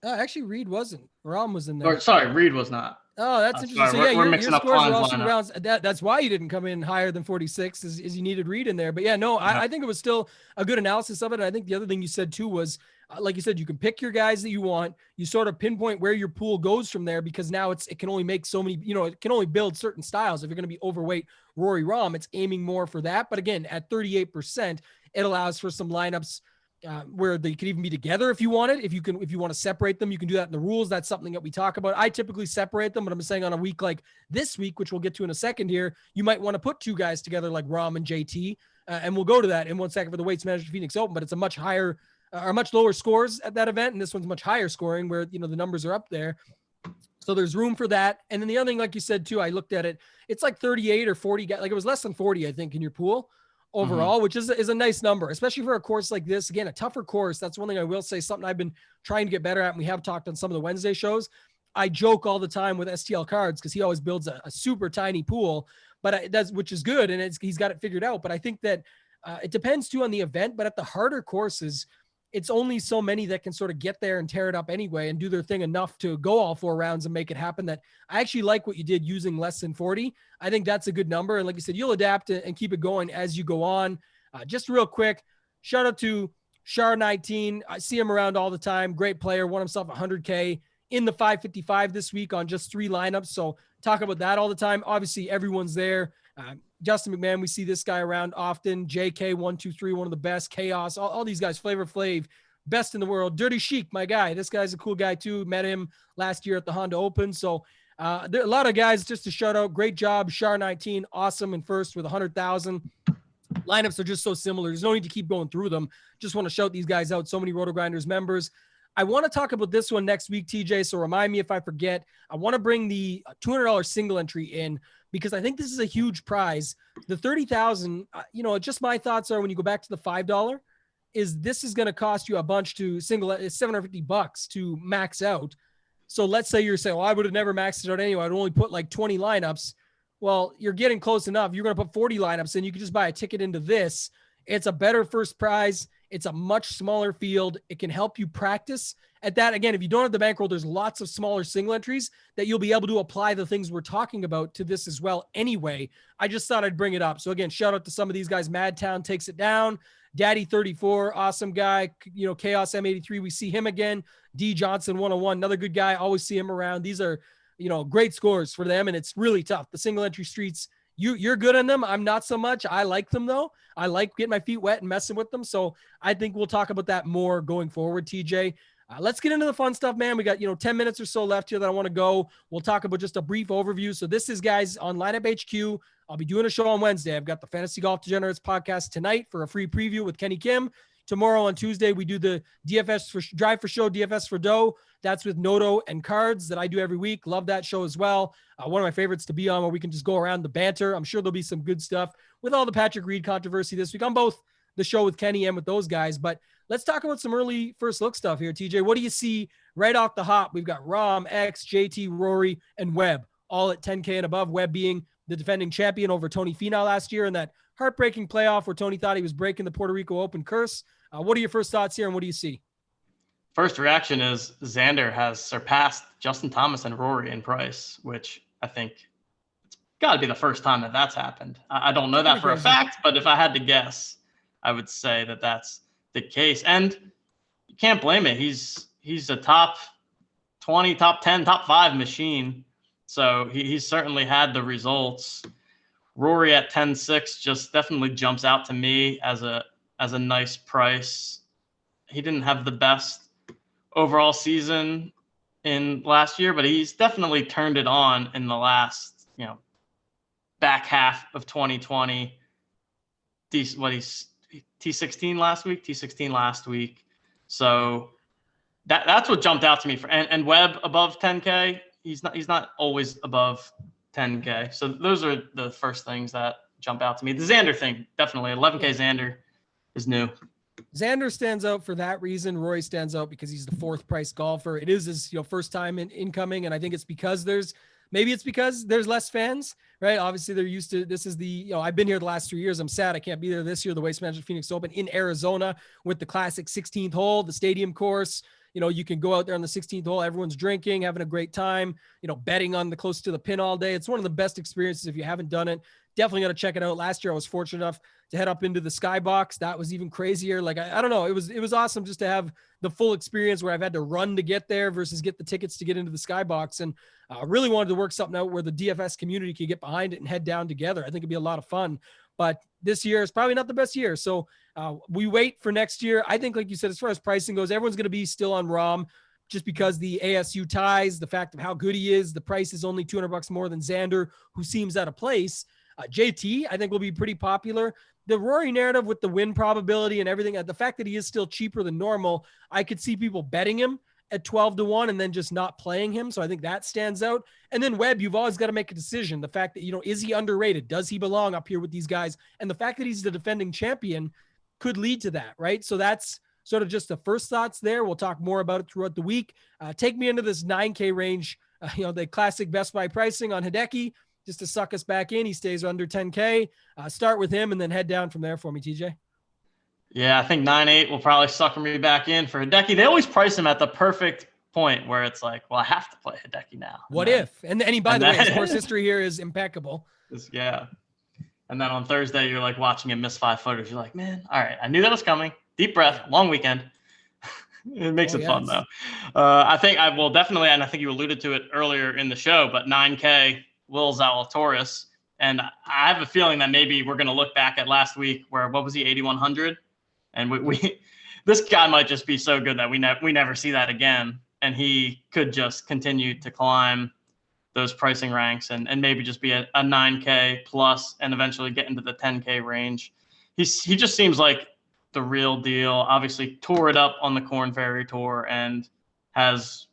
Actually, Reed wasn't. Rahm was in there. Or, sorry, Reed was not. Oh, that's interesting. Sorry, so yeah, we're mixing up rounds. That's why you didn't come in higher than 46 is you needed Reed in there. But yeah, no, I think it was still a good analysis of it. And I think the other thing you said too was, like you said, you can pick your guys that you want. You sort of pinpoint where your pool goes from there, because now it can only make so many, it can only build certain styles. If you're going to be overweight Rory Rahm, it's aiming more for that. But again, at 38%, it allows for some lineups where they could even be together if you wanted. If you want to separate them, you can do that in the rules. That's something that we talk about. I typically separate them, but I'm saying on a week like this week, which we'll get to in a second here, you might want to put two guys together like Rahm and JT, and we'll go to that in 1 second for the Weights Management Phoenix Open. But it's a much higher or much lower scores at that event, and this one's much higher scoring where the numbers are up there. So there's room for that. And then the other thing, like you said too, I looked at it. It's like 38 or 40 guys. Like it was less than 40, I think, in your pool overall, which is a nice number, especially for a course like this. Again, a tougher course. That's one thing I will say, something I've been trying to get better at. And we have talked on some of the Wednesday shows. I joke all the time with STL Cards because he always builds a super tiny pool, but which is good. And he's got it figured out. But I think that it depends too on the event, but at the harder courses, it's only so many that can sort of get there and tear it up anyway and do their thing enough to go all 4 rounds and make it happen. That I actually like what you did using less than 40. I think that's a good number. And like you said, you'll adapt and keep it going as you go on. Just real quick, shout out to Char19. I see him around all the time. Great player. Won himself 100K in the 555 this week on just 3 lineups. So talk about that all the time. Obviously everyone's there. Justin McMahon, we see this guy around often. JK123, one of the best. Chaos, all these guys. Flavor Flav, best in the world. Dirty Chic, my guy. This guy's a cool guy too. Met him last year at the Honda Open. So there are a lot of guys just to shout out. Great job, Char19, awesome in first with 100,000. Lineups are just so similar. There's no need to keep going through them. Just want to shout these guys out. So many Rotogrinders members. I want to talk about this one next week, TJ. So remind me if I forget. I want to bring the $200 single entry in, because I think this is a huge prize. The 30,000, just my thoughts are when you go back to the $5 this is going to cost you a bunch to single. It's $750 to max out. So let's say you're saying, well, I would have never maxed it out anyway. I'd only put like 20 lineups. Well, you're getting close enough. You're going to put 40 lineups and you can just buy a ticket into this. It's a better first prize. It's a much smaller field. It can help you practice at that. Again, if you don't have the bankroll, there's lots of smaller single entries that you'll be able to apply the things we're talking about to this as well anyway. I just thought I'd bring it up. So again, shout out to some of these guys. Madtown takes it down. Daddy 34, awesome guy. Chaos M83, we see him again. D Johnson 101, another good guy. Always see him around. These are, great scores for them, and it's really tough. The single entry streets, you're good on them. I'm not so much. I like them though. I like getting my feet wet and messing with them. So I think we'll talk about that more going forward, TJ. Let's get into the fun stuff, man. We got, 10 minutes or so left here that I want to go. We'll talk about just a brief overview. So this is, guys, on Lineup HQ. I'll be doing a show on Wednesday. I've got the Fantasy Golf Degenerates podcast tonight for a free preview with Kenny Kim. Tomorrow on Tuesday, we do the DFS for Drive for Show, DFS for Dough. That's with Noto and Cards that I do every week. Love that show as well. One of my favorites to be on, where we can just go around the banter. I'm sure there'll be some good stuff with all the Patrick Reed controversy this week on both the show with Kenny and with those guys. But let's talk about some early first look stuff here, TJ. What do you see right off the hop? We've got Rahm, X, JT, Rory, and Webb all at 10K and above. Webb being the defending champion over Tony Finau last year in that heartbreaking playoff where Tony thought he was breaking the Puerto Rico Open curse. What are your first thoughts here, and what do you see? First reaction is Xander has surpassed Justin Thomas and Rory in price, which I think it's got to be the first time that that's happened. I don't know that for a fact, but if I had to guess, I would say that that's the case. And you can't blame it. He's a top 20, top 10, top 5 machine. So he's certainly had the results. Rory at 10-6 just definitely jumps out to me as a nice price. He didn't have the best overall season in last year, but he's definitely turned it on in the last, back half of 2020. He's T16 last week. So that's what jumped out to me and Webb above 10K. He's not always above 10K. So those are the first things that jump out to me. The Xander thing, definitely 11K Xander is new. Xander stands out for that reason. Rory stands out because he's the fourth price golfer. It is his first time incoming, and I think it's because there's less fans, right? Obviously, they're used to this. Is the I've been here the last 3 years. I'm sad I can't be there this year. The Waste Management Phoenix Open in Arizona with the classic 16th hole, the stadium course. You can go out there on the 16th hole. Everyone's drinking, having a great time. Betting on the close to the pin all day. It's one of the best experiences if you haven't done it. Definitely got to check it out. Last year, I was fortunate enough to head up into the Skybox. That was even crazier. Like, I don't know. It was awesome just to have the full experience where I've had to run to get there versus get the tickets to get into the Skybox. And I really wanted to work something out where the DFS community could get behind it and head down together. I think it'd be a lot of fun. But this year is probably not the best year. So we wait for next year. I think, like you said, as far as pricing goes, everyone's going to be still on Rahm just because the ASU ties, the fact of how good he is. The price is only $200 more than Xander, who seems out of place. JT, I think, will be pretty popular. The Rory narrative with the win probability and everything, the fact that he is still cheaper than normal, I could see people betting him at 12-1 and then just not playing him. So I think that stands out. And then Webb, you've always got to make a decision. The fact that, is he underrated? Does he belong up here with these guys? And the fact that he's the defending champion could lead to that, right? So that's sort of just the first thoughts there. We'll talk more about it throughout the week. Take me into this 9K range, the classic Best Buy pricing on Hideki, just to suck us back in. He stays under 10K. Start with him and then head down from there for me, TJ. Yeah, I think 9.8 will probably sucker me back in for Hideki. They always price him at the perfect point where it's like, well, I have to play Hideki now. What if? And by the way, his course history here is impeccable. Yeah. And then on Thursday, you're like watching him miss 5 footers. You're like, man, all right, I knew that was coming. Deep breath, long weekend. It makes it fun, though. I think I will definitely, and I think you alluded to it earlier in the show, but 9K, Will Zalatoris. And I have a feeling that maybe we're going to look back at last week where, what was he, 8,100? And we this guy might just be so good that we never see that again. And he could just continue to climb those pricing ranks and maybe just be a 9K plus and eventually get into the 10K range. He just seems like the real deal. Obviously tore it up on the Korn Ferry Tour and has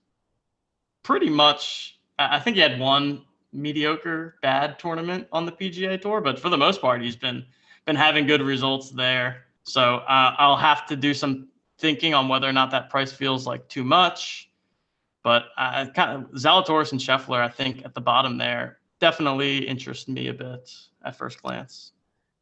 pretty much, I think he had one mediocre bad tournament on the PGA Tour, but for the most part, he's been having good results there. So I'll have to do some thinking on whether or not that price feels like too much. But kind of Zalatoris and Scheffler, I think at the bottom there, definitely interest me a bit at first glance.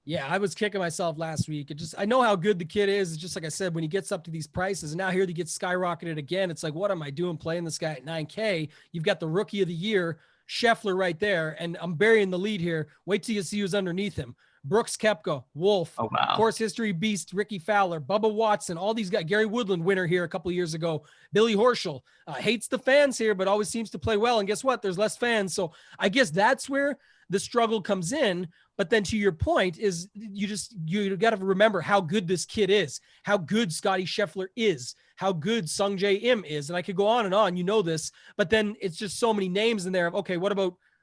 Yeah, I was kicking myself last week. I know how good the kid is. It's just like I said, when he gets up to these prices, and now here he gets skyrocketed again. It's like, what am I doing playing this guy at 9K? You've got the rookie of the year, Scheffler, right there, and I'm burying the lead here. Wait till you see who's underneath him. Brooks Koepka, Wolf, Oh, wow. course history beast, Ricky Fowler, Bubba Watson, all these guys. Gary Woodland, winner here a couple of years ago. Billy Horschel, hates the fans here, but always seems to play well. And guess what? There's less fans. So I guess that's where the struggle comes in. But then to your point is you got to remember how good this kid is, how good Scotty Scheffler is, how good Sungjae Im is. And I could go on and on, this, but then it's just so many names in there of, okay,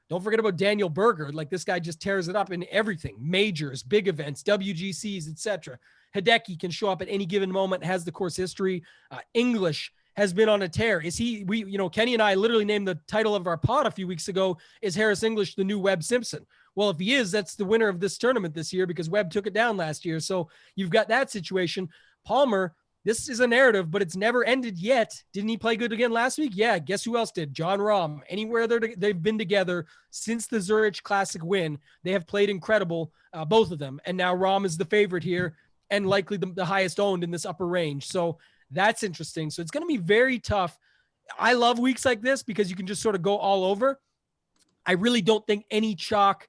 don't forget about Daniel Berger. Like, this guy just tears it up in everything, majors, big events, WGCs, etc. Hideki can show up at any given moment, has the course history. English has been on a tear. Kenny and I literally named the title of our pod a few weeks ago, is Harris English the new Webb Simpson? Well, if he is, that's the winner of this tournament this year, because Webb took it down last year. So you've got that situation. Palmer, this is a narrative, but it's never ended yet. Didn't he play good again last week? Yeah. Guess who else did? John Rahm. Anywhere they've been together since the Zurich Classic win, they have played incredible, both of them. And now Rahm is the favorite here and likely the highest owned in this upper range. So that's interesting. So it's going to be very tough. I love weeks like this because you can just sort of go all over. I really don't think any chalk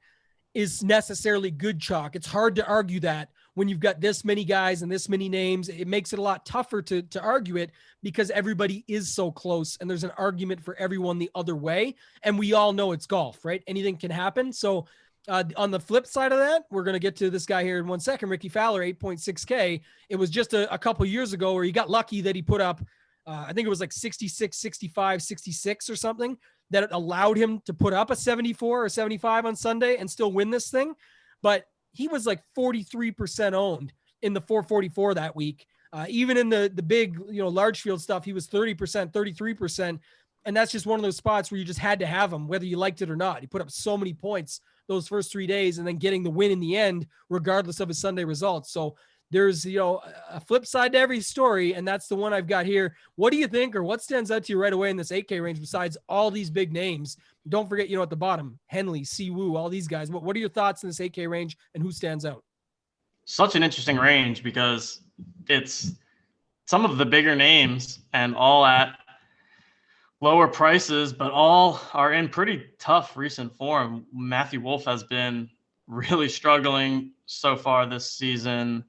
is necessarily good chalk. It's hard to argue that when you've got this many guys and this many names. It makes it a lot tougher to argue it because everybody is so close and there's an argument for everyone the other way. And we all know it's golf, right? Anything can happen. So on the flip side of that, we're going to get to this guy here in 1 second, Ricky Fowler, 8.6K. It was just a couple years ago where he got lucky that he put up, I think it was like 66, 65, 66 or something, that allowed him to put up a 74 or 75 on Sunday and still win this thing. But he was like 43% owned in the 444 that week. Even in the big, large field stuff, he was 30%, 33%. And that's just one of those spots where you just had to have him, whether you liked it or not. He put up so many points those first 3 days and then getting the win in the end, regardless of his Sunday results. So there's, a flip side to every story, and that's the one I've got here. What do you think, or what stands out to you right away in this 8K range besides all these big names? Don't forget, at the bottom, Henley, Siwoo, all these guys. What are your thoughts in this 8K range, and who stands out? Such an interesting range because it's some of the bigger names and all at lower prices, but all are in pretty tough recent form. Matthew Wolff has been really struggling so far this season.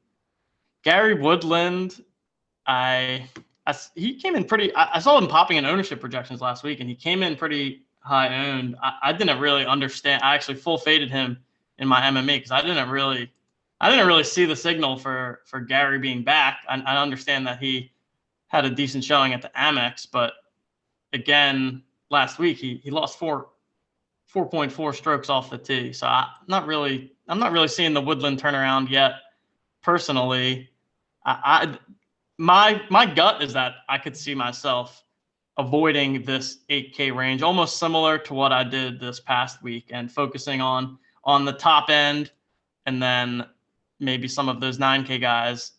Gary Woodland, he came in pretty. I saw him popping in ownership projections last week, and he came in pretty high owned. I didn't really understand. I actually full faded him in my MMA because I didn't really see the signal for Gary being back. I understand that he had a decent showing at the Amex, but again, last week he lost 4.4 strokes off the tee. So I'm not really seeing the Woodland turnaround yet. Personally, my gut is that I could see myself avoiding this 8K range, almost similar to what I did this past week, and focusing on the top end, and then maybe some of those 9K guys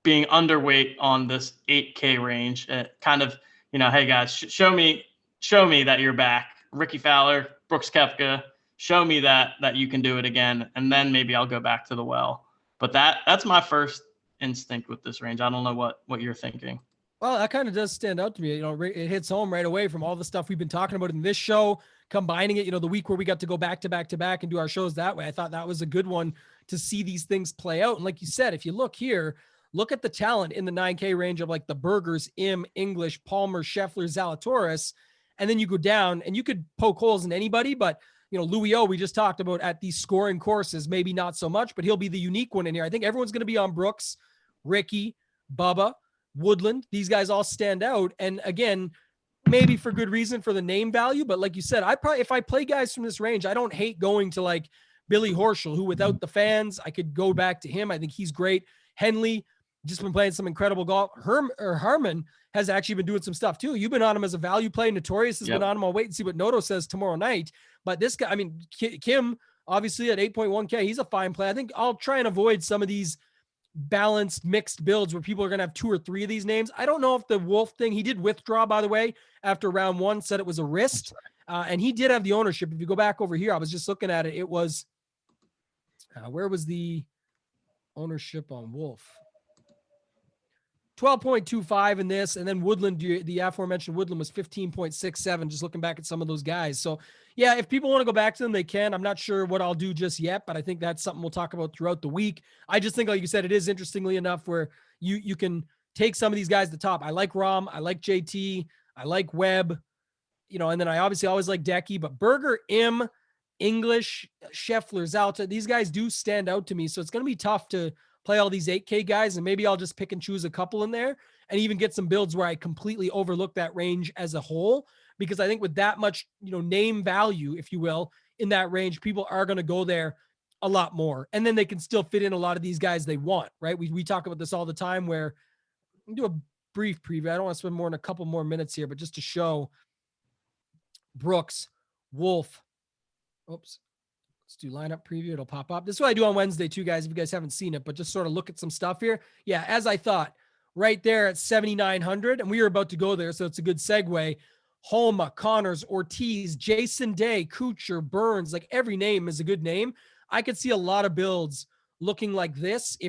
being underweight on this 8K range. Kind of, hey guys, show me that you're back. Ricky Fowler, Brooks Koepka, show me that you can do it again, and then maybe I'll go back to the well. But that's my first instinct with this range. I don't know what you're thinking. Well, that kind of does stand out to me. It hits home right away from all the stuff we've been talking about in this show, combining it, the week where we got to go back to back to back and do our shows that way. I thought that was a good one to see these things play out. And like you said, if you look here, look at the talent in the 9K range of like the Bergers, Im, English, Palmer, Scheffler, Zalatoris. And then you go down and you could poke holes in anybody, but Louis O, we just talked about at these scoring courses, maybe not so much, but he'll be the unique one in here. I think everyone's going to be on Brooks, Ricky, Bubba, Woodland. These guys all stand out. And again, maybe for good reason for the name value, but like you said, if I play guys from this range, I don't hate going to like Billy Horschel, who without the fans, I could go back to him. I think he's great. Henley, just been playing some incredible golf. Harman has actually been doing some stuff too. You've been on him as a value play. Notorious has been on him. I'll wait and see what Noto says tomorrow night. But this guy, Kim, obviously at 8.1K, he's a fine play. I think I'll try and avoid some of these balanced mixed builds where people are going to have 2 or 3 of these names. I don't know if the Wolf thing, he did withdraw, by the way, after round 1, said it was a wrist. And he did have the ownership. If you go back over here, I was just looking at it. It was Where was the ownership on Wolf? 12.25 in this, and then Woodland, the aforementioned Woodland was 15.67, just looking back at some of those guys. So yeah, if people want to go back to them, they can. I'm not sure what I'll do just yet, but I think that's something we'll talk about throughout the week. I just think, like you said, it is interestingly enough where you can take some of these guys to the top. I like Rom, I like JT, I like Webb, and then I obviously always like Decky, but Berger, English, Scheffler, Zalta, these guys do stand out to me. So it's going to be tough to play all these 8K guys, and maybe I'll just pick and choose a couple in there and even get some builds where I completely overlook that range as a whole, because I think with that much, name value, if you will, in that range, people are going to go there a lot more. And then they can still fit in a lot of these guys they want, right? We talk about this all the time where we do a brief preview. I don't want to spend more than a couple more minutes here, but just to show Brooks, Wolf. Oops. Let's do lineup preview. It'll pop up. This is what I do on Wednesday too, guys, if you guys haven't seen it, but just sort of look at some stuff here. Yeah, as I thought, right there at 7,900, and we were about to go there, so it's a good segue. Homa, Connors, Ortiz, Jason Day, Kuchar, Burns, like every name is a good name. I could see a lot of builds looking like this.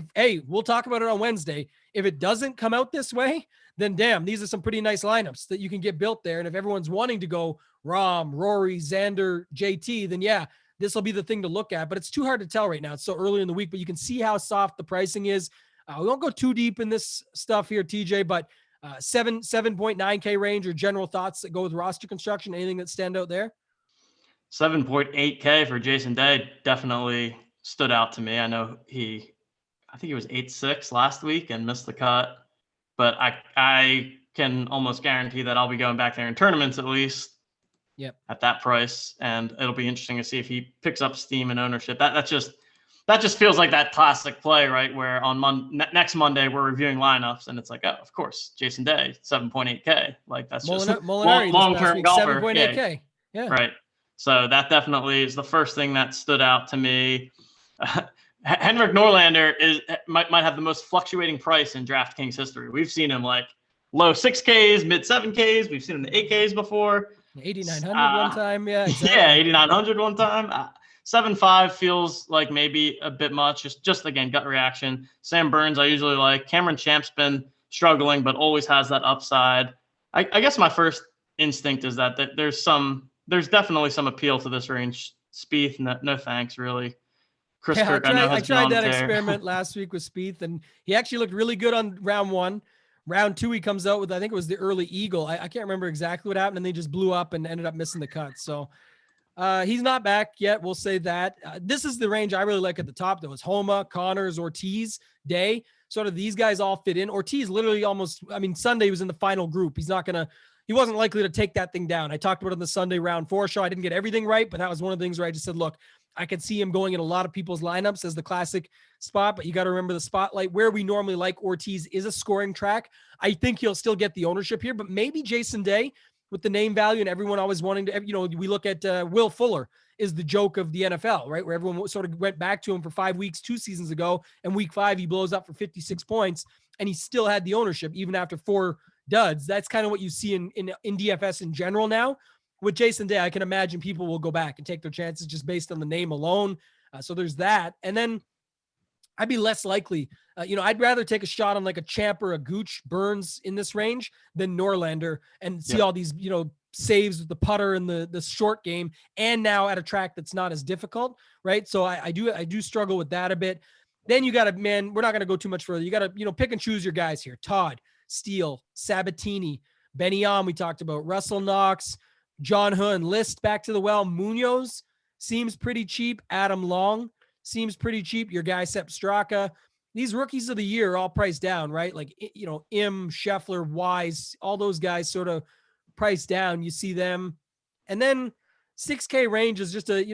We'll talk about it on Wednesday. If it doesn't come out this way, then damn, these are some pretty nice lineups that you can get built there. And if everyone's wanting to go Rom, Rory, Xander, JT, then yeah, this will be the thing to look at, but it's too hard to tell right now. It's so early in the week, but you can see how soft the pricing is. We won't go too deep in this stuff here, TJ, but 7.9K range or general thoughts that go with roster construction. Anything that stand out there? 7.8K for Jason Day definitely stood out to me. I know I think he was 8.6 last week and missed the cut, but I can almost guarantee that I'll be going back there in tournaments at least. Yep. At that price, and it'll be interesting to see if he picks up steam and ownership. That just feels like that classic play, right? Where on next Monday we're reviewing lineups, and it's like, oh, of course, Jason Day, 7.8K. Like that's just long-term golfer. 7.8K. Yeah. Right. So that definitely is the first thing that stood out to me. Henrik Norlander might have the most fluctuating price in DraftKings history. We've seen him like low 6Ks, mid 7Ks. We've seen him in the 8Ks before. 8,900 one time. Yeah. Exactly. Yeah. 8,900 one time. 7.5 feels like maybe a bit much. Just again, gut reaction. Sam Burns, I usually like. Cameron Champ's been struggling, but always has that upside. I guess my first instinct is that there's definitely some appeal to this range. Spieth, no thanks, really. Chris Kirk, I tried that experiment last week with Spieth, and he actually looked really good on round one. Round two, he comes out with, I think it was the early eagle. I can't remember exactly what happened, and they just blew up and ended up missing the cut. So he's not back yet. We'll say that. This is the range I really like at the top, though. It's Homa, Connors, Ortiz, Day. Sort of these guys all fit in. Ortiz literally Sunday was in the final group. He wasn't likely to take that thing down. I talked about it on the Sunday round 4 show. I didn't get everything right, but that was one of the things where I just said, look, I could see him going in a lot of people's lineups as the classic spot, but you got to remember the spotlight where we normally like Ortiz is a scoring track. I think he'll still get the ownership here, but maybe Jason Day with the name value and everyone always wanting to, we look at Will Fuller is the joke of the NFL, right? Where everyone sort of went back to him for 5 weeks, 2 seasons ago, and week 5, he blows up for 56 points and he still had the ownership even after 4 duds. That's kind of what you see in DFS in general now. With Jason Day, I can imagine people will go back and take their chances just based on the name alone. So there's that. And then I'd be less likely, I'd rather take a shot on like a Champ or a Gooch Burns in this range than Norlander and see all these, saves with the putter and the short game. And now at a track that's not as difficult, right? So I do struggle with that a bit. Then you got to, man, we're not going to go too much further. You got to, pick and choose your guys here. Todd, Steele, Sabatini, Benny Am, we talked about, Russell Knox, John Hun, List back to the well. Munoz seems pretty cheap. Adam Long seems pretty cheap. Your guy Sepp Straka. These rookies of the year are all priced down, right? Like, Im, Scheffler, Wise, all those guys sort of priced down. You see them. And then 6K range is just a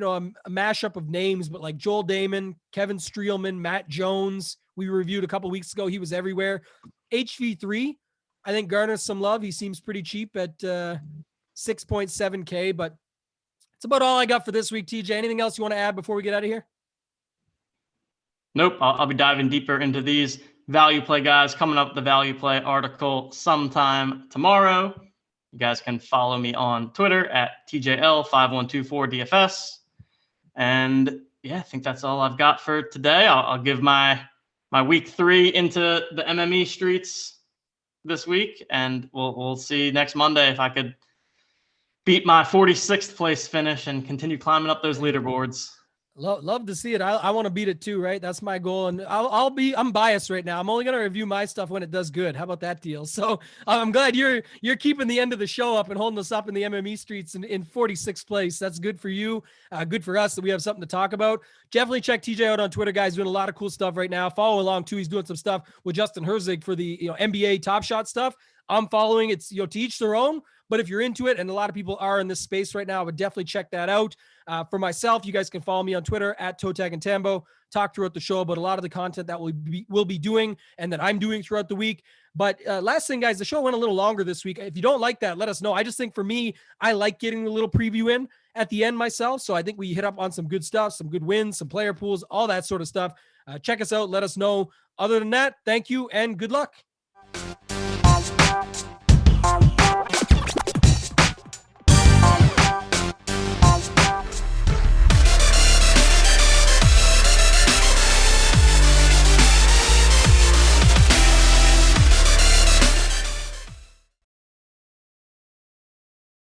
mashup of names, but like Joel Damon, Kevin Streelman, Matt Jones. We reviewed a couple weeks ago. He was everywhere. HV3, I think garners some love. He seems pretty cheap at 6.7K, but it's about all I got for this week. TJ, anything else you want to add before we get out of here? Nope. I'll be diving deeper into these value play guys coming up with the value play article sometime tomorrow. You guys can follow me on Twitter at TJL5124DFS. And yeah, I think that's all I've got for today. I'll give my week 3 into the MME streets this week, and we'll see next Monday if I could beat my 46th place finish and continue climbing up those leaderboards. Love to see it. I want to beat it too, right? That's my goal. And I'm biased right now. I'm only going to review my stuff when it does good. How about that deal? So I'm glad you're keeping the end of the show up and holding us up in the MME streets in 46th place. That's good for you. Good for us that we have something to talk about. Definitely check TJ out on Twitter, guys. Doing a lot of cool stuff right now. Follow along too. He's doing some stuff with Justin Herzig for the NBA Top Shot stuff. I'm following. It's to each their own. But if you're into it, and a lot of people are in this space right now, I would definitely check that out. For myself, you guys can follow me on Twitter at ToeTagginTambo. Talk throughout the show about a lot of the content that we'll be doing and that I'm doing throughout the week. But last thing, guys, the show went a little longer this week. If you don't like that, let us know. I just think for me, I like getting a little preview in at the end myself. So I think we hit up on some good stuff, some good wins, some player pools, all that sort of stuff. Check us out. Let us know. Other than that, thank you and good luck.